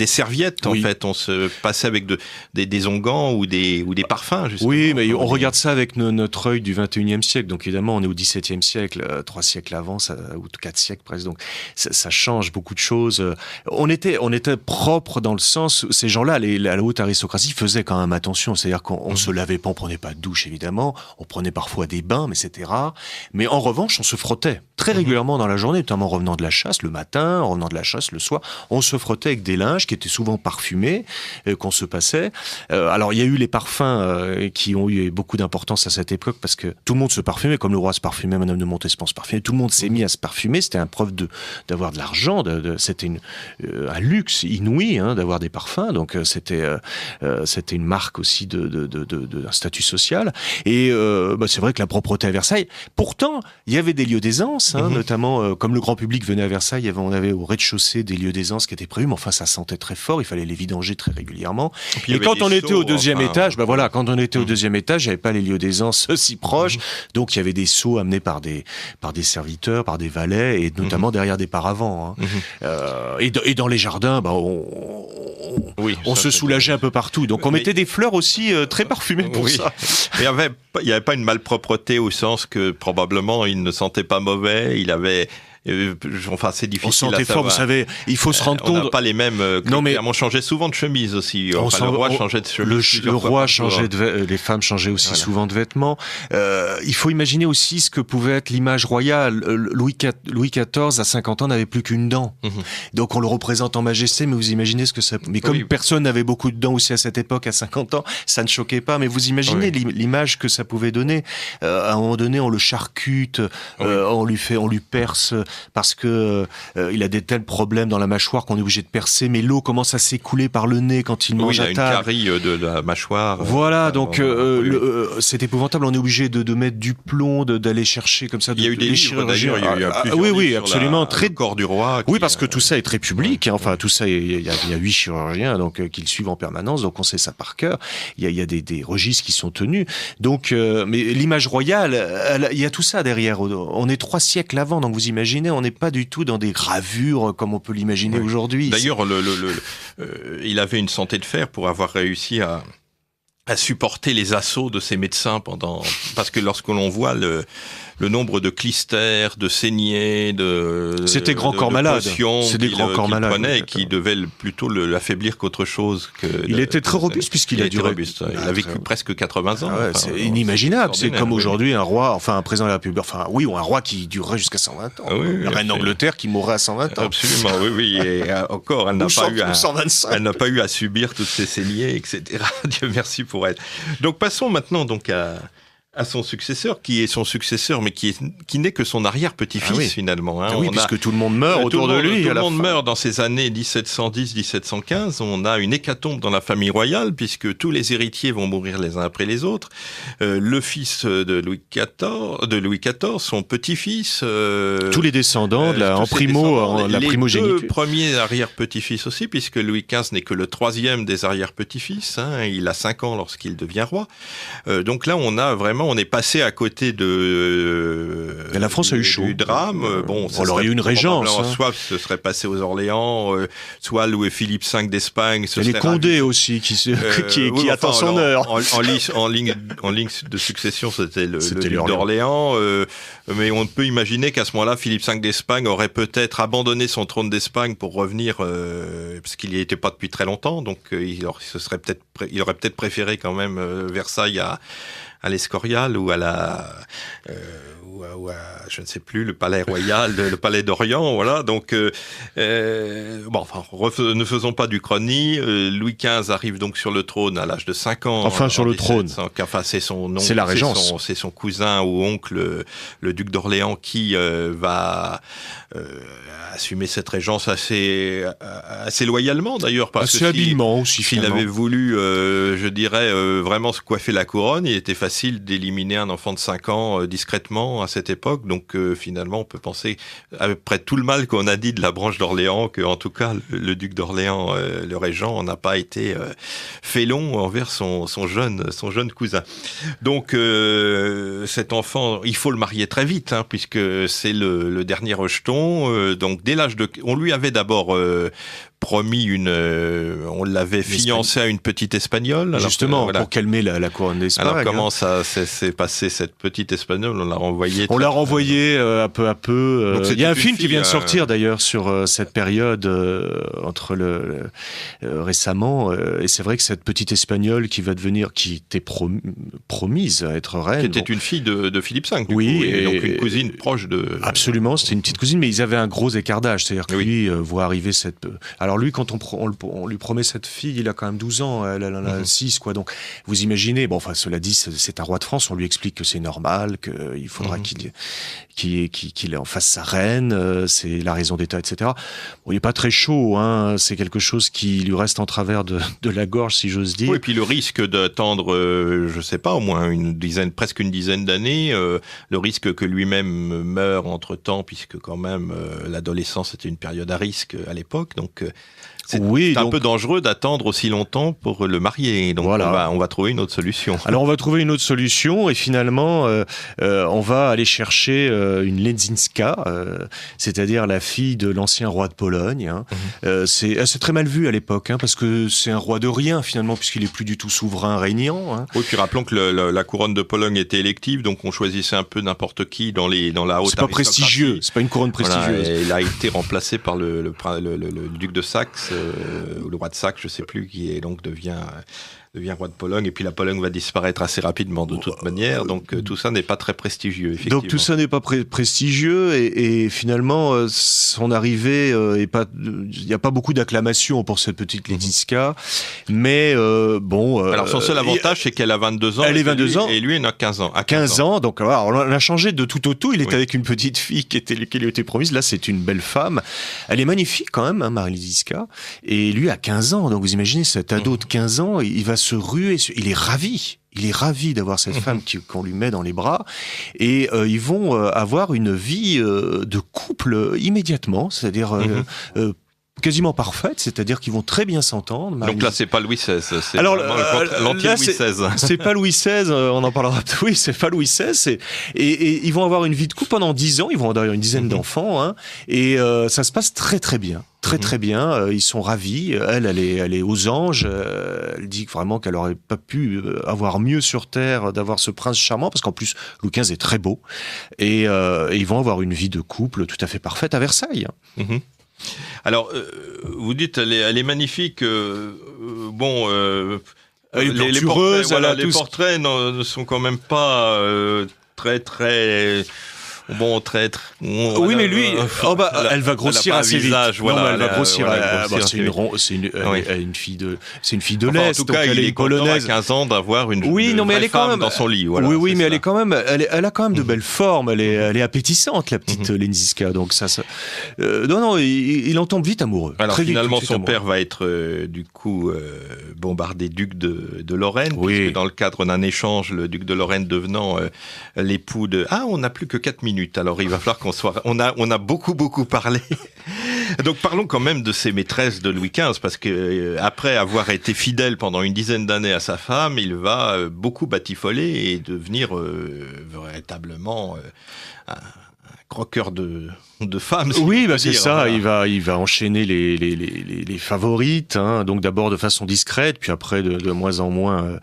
serviettes en fait, on se passait avec des onguents ou des parfums justement. Oui, mais on regarde ça avec notre œil du 21e siècle, donc évidemment on est au 17e siècle, 3 siècles avant, ou 4 siècles presque, donc ça change beaucoup de choses. On était propre dans le sens, ces gens-là, la haute aristocratie faisait quand même attention, c'est-à-dire qu'on se lavait pas, on prenait pas de douche évidemment, on prenait parfois des bains, mais c'était rare, mais en revanche on se frottait très régulièrement dans la journée, notamment en revenant de la chasse le matin, en revenant de la chasse le soir, on se frottait avec des linges qui étaient souvent parfumés, qu'on se passait. Alors il y a eu les parfums qui ont eu beaucoup d'importance à cette époque parce que tout le monde se parfumait, comme le roi se parfumait, Madame de Montespan se parfumait, tout le monde s'est mis à se parfumer, c'était une preuve d'avoir de l'argent, c'était un luxe inouï d'avoir des parfums, donc c'était une marque aussi d'un statut social. Et c'est vrai que la propreté à Versailles, pourtant il y avait des lieux d'aisance, notamment comme le grand public venait à Versailles, on avait au rez-de-chaussée des lieux d'aisance qui étaient prévus, mais enfin ça sentait très fort, il fallait les vidanger très régulièrement. Et quand on était au deuxième étage, quand on était au deuxième étage, il n'y avait pas les lieux d'aisance si proches, donc il y avait des seaux amenés par des serviteurs, par des valets, et notamment derrière des paravents. Et dans les jardins, on se soulageait un peu partout, donc on mettait des fleurs aussi très parfumées pour ça. Mais il n'y avait pas une malpropreté au sens que probablement il ne sentait pas mauvais, il avait... c'est difficile. On sentait fort, vous savez, il faut se rendre compte. On n'a pas les mêmes. On changeait souvent de chemise aussi. Le roi changeait de chemise. Le roi changeait les femmes changeaient aussi souvent de vêtements. Il faut imaginer aussi ce que pouvait être l'image royale. Louis XIV, à 50 ans, n'avait plus qu'une dent. Donc on le représente en majesté, mais vous imaginez ce que ça. Mais comme personne n'avait beaucoup de dents aussi à cette époque, à 50 ans, ça ne choquait pas. Mais vous imaginez l'image que ça pouvait donner. À un moment donné, on le charcute, on lui perce. Parce que il a des tels problèmes dans la mâchoire qu'on est obligé de percer, mais l'eau commence à s'écouler par le nez quand il mange à table. Il a une carie de la mâchoire. Voilà, donc c'est épouvantable. On est obligé de mettre du plomb, d'aller chercher comme ça. Il y a eu des livres d'ailleurs. Il y a eu oui, absolument. Le corps du roi. Oui, parce que tout ça est très public. Enfin, tout ça, il y a 8 chirurgiens donc qui le suivent en permanence, donc on sait ça par cœur. Il y a des registres qui sont tenus. Donc, mais l'image royale, il y a tout ça derrière. On est 3 siècles avant, donc vous imaginez. On n'est pas du tout dans des gravures comme on peut l'imaginer aujourd'hui. D'ailleurs, il avait une santé de fer pour avoir réussi à supporter les assauts de ses médecins parce que lorsque l'on voit le nombre de clistères, de saignées, c'était grand corps malade. C'est des grands corps malades. Prenait et qui devaient plutôt l'affaiblir qu'autre chose. Il était très robuste puisqu'il a duré. Il a vécu presque 80 ans. C'est inimaginable. C'est comme aujourd'hui un roi, un président de la République, ou un roi qui durerait jusqu'à 120 ans. La reine d'Angleterre qui mourrait à 120 ans. Absolument, oui. Et encore, elle n'a pas eu à subir toutes ces saignées, etc. Dieu merci pour elle. Donc passons maintenant à son successeur, qui est son successeur, mais qui n'est que son arrière-petit-fils, finalement. Hein. Oui, puisque tout le monde meurt autour de lui. Tout le monde meurt dans ces années 1710-1715. On a une hécatombe dans la famille royale, puisque tous les héritiers vont mourir les uns après les autres. Le fils de Louis XIV, son petit-fils... tous les descendants, la primogéniture. Les deux premiers arrière-petits-fils aussi, puisque Louis XV n'est que le troisième des arrière-petits-fils. Hein. Il a 5 ans lorsqu'il devient roi. Donc là, on est passé à côté la France a eu chaud. Du drame. On aurait eu une régence. Soit ce serait passé aux Orléans, soit Louis-Philippe V d'Espagne. Il y a les Condé aussi qui attend son heure. En ligne de succession, c'était le duc d'Orléans. Mais on peut imaginer qu'à ce moment-là, Philippe V d'Espagne aurait peut-être abandonné son trône d'Espagne pour revenir, parce qu'il n'y était pas depuis très longtemps. Donc il aurait peut-être préféré quand même Versailles à l'Escorial ou à je ne sais plus, le palais royal, le palais d'Orient, voilà. Donc, ne faisons pas du chrony. Louis XV arrive donc sur le trône à l'âge de 5 ans. Enfin, sur le trône. C'est son oncle. C'est la régence. C'est son cousin ou oncle, le duc d'Orléans, qui va assumer cette régence assez loyalement, d'ailleurs. Assez habilement aussi, s'il avait voulu, vraiment se coiffer la couronne, il était facile d'éliminer un enfant de 5 ans discrètement à cette époque. Donc finalement, on peut penser, après tout le mal qu'on a dit de la branche d'Orléans, que en tout cas le duc d'Orléans, le régent, n'a pas été félon envers son jeune cousin. Donc cet enfant, il faut le marier très vite, hein, puisque c'est le dernier rejeton. Donc dès l'âge de, on lui avait d'abord promis on l'avait fiancé à une petite Espagnole. Justement, pour calmer la couronne d'Espagne. Alors comment ça s'est passé, cette petite Espagnole? On l'a renvoyée. Peu à peu. Il y a un film qui vient de sortir d'ailleurs sur cette période récemment, et c'est vrai que cette petite Espagnole qui était promise à être reine. Qui était une fille de Philippe V. Oui, et donc une cousine proche de. Absolument, c'était une petite cousine, mais ils avaient un gros écart d'âge, c'est-à-dire que lui voit arriver cette. Alors lui, quand on lui promet cette fille, il a quand même 12 ans, elle en a 6, quoi. Donc, vous imaginez, cela dit, c'est un roi de France, on lui explique que c'est normal, qu'il faudra qu'il en fasse sa reine, c'est la raison d'État, etc. Bon, il n'est pas très chaud, hein, c'est quelque chose qui lui reste en travers de la gorge, si j'ose dire. Oui, et puis le risque d'attendre, je sais pas, au moins presque une dizaine d'années, le risque que lui-même meure entre-temps, puisque quand même l'adolescence était une période à risque à l'époque, donc c'est un peu dangereux d'attendre aussi longtemps pour le marier. Donc voilà. on va trouver une autre solution. Alors on va trouver une autre solution et finalement on va aller chercher une Ledzinska, c'est-à-dire la fille de l'ancien roi de Pologne. Hein. C'est très mal vu à l'époque, hein, parce que c'est un roi de rien finalement, puisqu'il est plus du tout souverain régnant. Hein. Oui, puis rappelons que la couronne de Pologne était élective, donc on choisissait un peu n'importe qui dans la haute C'est pas prestigieux, c'est pas une couronne prestigieuse. Voilà, il a été remplacé par le duc de Saxe, ou le roi de Saxe, je sais plus, qui est donc devient roi de Pologne, et puis la Pologne va disparaître assez rapidement de toute manière, donc tout ça n'est pas très prestigieux, effectivement. Donc tout ça n'est pas prestigieux, et finalement, son arrivée, il n'y a pas beaucoup d'acclamations pour cette petite Ledzinska, mais Alors son seul avantage, c'est qu'elle a 22 ans, elle est 22 ans, et lui, il a 15 ans. À 15 ans, donc alors, on a changé de tout au tout, il était avec une petite fille qui lui était promise, là c'est une belle femme, elle est magnifique quand même, hein, Marie Ledzinska, et lui a 15 ans, donc vous imaginez cet ado de 15 ans, il va se ruer, il est ravi d'avoir cette femme qu'on lui met dans les bras, et ils vont avoir une vie de couple immédiatement, c'est-à-dire quasiment parfaite, c'est-à-dire qu'ils vont très bien s'entendre. Donc là, c'est pas Louis XVI, c'est l'anti-Louis XVI. C'est pas Louis XVI, on en parlera. Oui, c'est pas Louis XVI. Et ils vont avoir une vie de couple pendant 10 ans, ils vont avoir une dizaine d'enfants, hein, et ça se passe très très bien. Très bien, ils sont ravis. Elle est aux anges. Elle dit vraiment qu'elle aurait pas pu avoir mieux sur terre d'avoir ce prince charmant, parce qu'en plus Louis XV est très beau, et ils vont avoir une vie de couple tout à fait parfaite à Versailles. Alors, vous dites elle est magnifique. Les portraits ne sont quand même pas très bon traître. Oui, mais lui, elle va grossir assez vite. Voilà, elle va grossir. C'est une fille de l'Est. En tout cas, il est polonaise. À 15 ans d'avoir une vraie femme dans son lit. Voilà, oui, mais elle a quand même de belles formes. Elle est appétissante, la petite Lenziska. Donc non, il en tombe vite amoureux. Alors finalement, son père va être du coup bombardé duc de Lorraine, puisque dans le cadre d'un échange, le duc de Lorraine devenant l'époux de... Ah, on n'a plus que 4 minutes, alors il va falloir qu'on soit... On a beaucoup parlé. Donc parlons quand même de ces maîtresses de Louis XV, parce que après avoir été fidèle pendant une dizaine d'années à sa femme, il va beaucoup batifoler et devenir véritablement un croqueur de femmes. Oui, c'est ça. Voilà. Il va enchaîner les favorites, hein, donc d'abord de façon discrète, puis après de moins en moins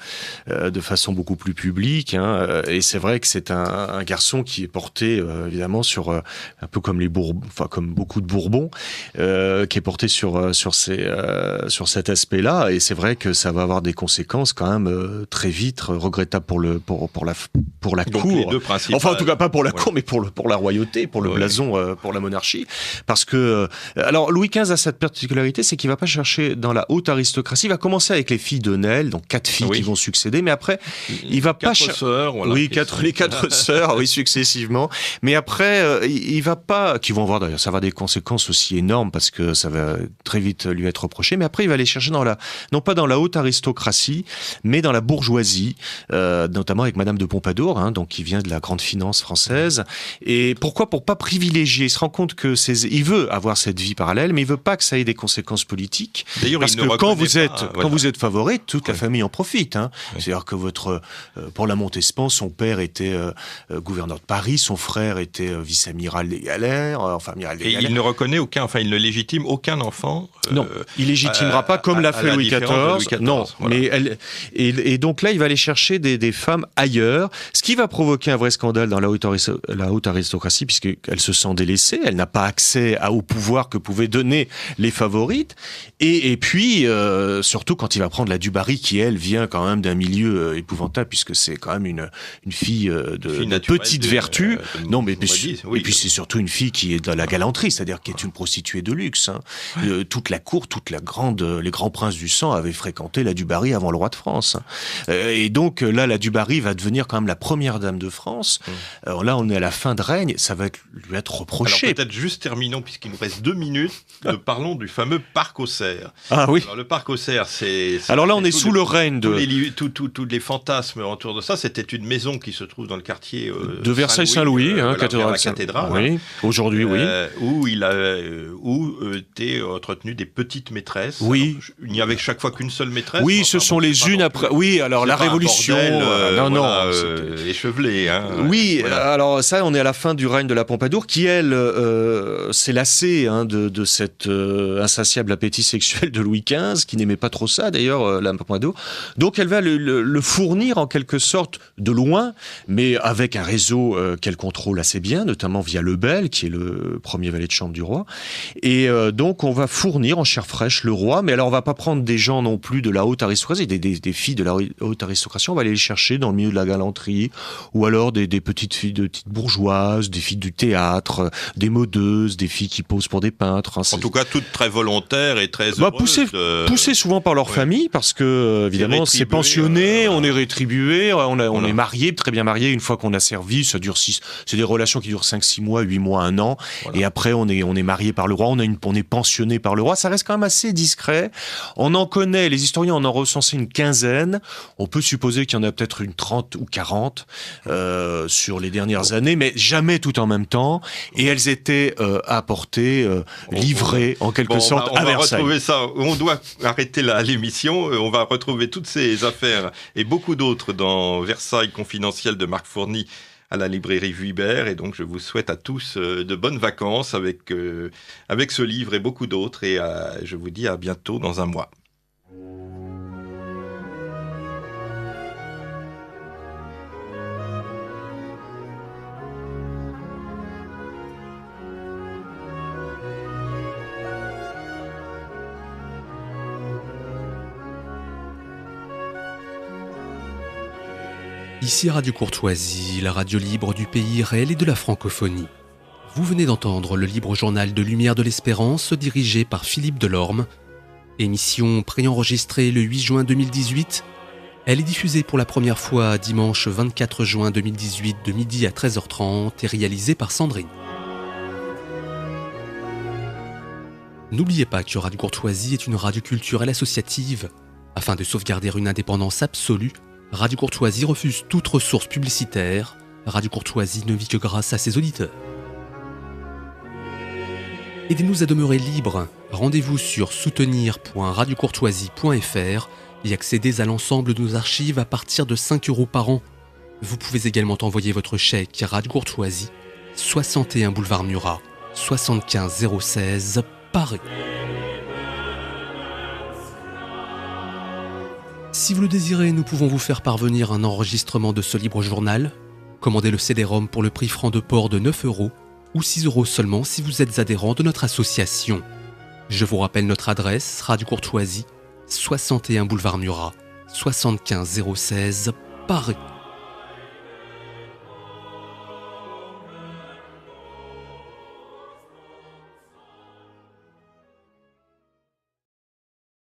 de façon beaucoup plus publique. Hein, et c'est vrai que c'est un garçon qui est porté évidemment sur un peu comme les Bourbons, enfin comme beaucoup de Bourbons, qui est porté sur cet aspect-là. Et c'est vrai que ça va avoir des conséquences quand même très vite regrettables pour la donc, cour. Les deux principales. Enfin, en tout cas pas pour la cour, mais pour la royauté, pour le blason. Pour la monarchie, parce que alors Louis XV a cette particularité, c'est qu'il va pas chercher dans la haute aristocratie. Il va commencer avec les filles de Nesle, donc 4 filles qui vont succéder, mais après il va pas sœurs, voilà, les 4 sœurs, oui, successivement. Mais après il va pas, qui vont avoir d'ailleurs, ça va avoir des conséquences aussi énormes parce que ça va très vite lui être reproché. Mais après il va aller chercher non pas dans la haute aristocratie, mais dans la bourgeoisie, notamment avec Madame de Pompadour, hein, donc qui vient de la grande finance française. Et pourquoi? Pour pas privilégier. Il se rend compte que il veut avoir cette vie parallèle, mais il veut pas que ça ait des conséquences politiques. D'ailleurs, parce que quand vous êtes favori, toute la famille en profite. Hein. C'est-à-dire que pour la Montespan, son père était gouverneur de Paris, son frère était vice-amiral des galères, amiral des galères. Et il ne reconnaît il ne légitime aucun enfant. Non, il légitimera pas comme l'a fait Louis XIV. Non, voilà. Mais et donc là, il va aller chercher des femmes ailleurs, ce qui va provoquer un vrai scandale dans la haute aristocratie, puisqu'elle se sent délaissée, elle n'a pas accès au pouvoir que pouvaient donner les favorites, et puis surtout quand il va prendre la du Barry, qui elle vient quand même d'un milieu épouvantable, puisque c'est quand même une fille de petite vertu, non mais et puis c'est surtout une fille qui est dans la galanterie, c'est-à-dire qui est une prostituée de luxe. Hein. Toute la cour, les grands princes du sang avaient fréquenté la du Barry avant le roi de France. Et donc là, la du Barry va devenir quand même la première dame de France. Là, on est à la fin de règne, ça va lui être reproché. Alors peut-être juste terminons, puisqu'il nous reste 2 minutes, parlons du fameux parc aux cerfs. Ah oui. Alors, le parc aux cerfs, alors là, on est sous le règne de... Tous les fantasmes autour de ça, c'était une maison qui se trouve dans le quartier... de Versailles-Saint-Louis, la cathédrale. Oui, aujourd'hui, oui. Où étaient entretenues des petites maîtresses. Oui. Alors, il n'y avait chaque fois qu'une seule maîtresse. Oui, ce sont les unes après... Oui, alors la Révolution... échevelé. Hein, oui, voilà. Alors ça, on est à la fin du règne de la Pompadour, qui, elle, s'est lassée de cet insatiable appétit sexuel de Louis XV, qui n'aimait pas trop ça, d'ailleurs, la Pompadour. Donc elle va le fournir, en quelque sorte, de loin, mais avec un réseau qu'elle contrôle assez bien, notamment via Lebel, qui est le premier valet de chambre du roi. Et donc on va fournir en chair fraîche le roi, mais alors on va pas prendre des gens non plus de la haute aristocratie, des filles de la haute aristocratie, on va aller les chercher dans le milieu de la galanterie, ou alors des petites filles de petites bourgeoises, des filles du théâtre, des modeuses, des filles qui posent pour des peintres. Hein, en tout cas, toutes très volontaires et très heureuses. Poussées souvent par leur famille, parce que évidemment c'est pensionné, on est rétribué, on est marié, très bien marié, une fois qu'on a servi, ça dure c'est des relations qui durent 5-6 mois, 8 mois, 1 an, et après on est marié par le roi, on est pensionné par le roi, ça reste quand même assez discret. On en connaît, les historiens en ont recensé une quinzaine, on peut supposer qu'il y en a peut-être une 30 ou 40 sur les dernières années, mais jamais tout en même temps, et elles étaient apportées, livrées en quelque sorte à Versailles. Retrouver ça, on doit arrêter l'émission, on va retrouver toutes ces affaires et beaucoup d'autres dans Versailles confidentiel de Marc Fourny à la librairie Vuibert, et donc je vous souhaite à tous de bonnes vacances avec ce livre et beaucoup d'autres, et je vous dis à bientôt dans un mois. Ici Radio Courtoisie, la radio libre du pays réel et de la francophonie. Vous venez d'entendre le libre journal de Lumière de l'Espérance dirigé par Philippe Delorme. Émission préenregistrée le 8 juin 2018. Elle est diffusée pour la première fois dimanche 24 juin 2018 de midi à 13h30 et réalisée par Sandrine. N'oubliez pas que Radio Courtoisie est une radio culturelle associative. Afin de sauvegarder une indépendance absolue, Radio Courtoisie refuse toute ressource publicitaire. Radio Courtoisie ne vit que grâce à ses auditeurs. Aidez-nous à demeurer libres. Rendez-vous sur soutenir.radiocourtoisie.fr et accédez à l'ensemble de nos archives à partir de 5 € par an. Vous pouvez également envoyer votre chèque à Radio Courtoisie, 61 boulevard Murat, 75 016, Paris. Si vous le désirez, nous pouvons vous faire parvenir un enregistrement de ce libre journal. Commandez le CD-ROM pour le prix franc de port de 9 € ou 6 € seulement si vous êtes adhérent de notre association. Je vous rappelle notre adresse, Radio Courtoisie, 61 boulevard Murat, 75 016, Paris.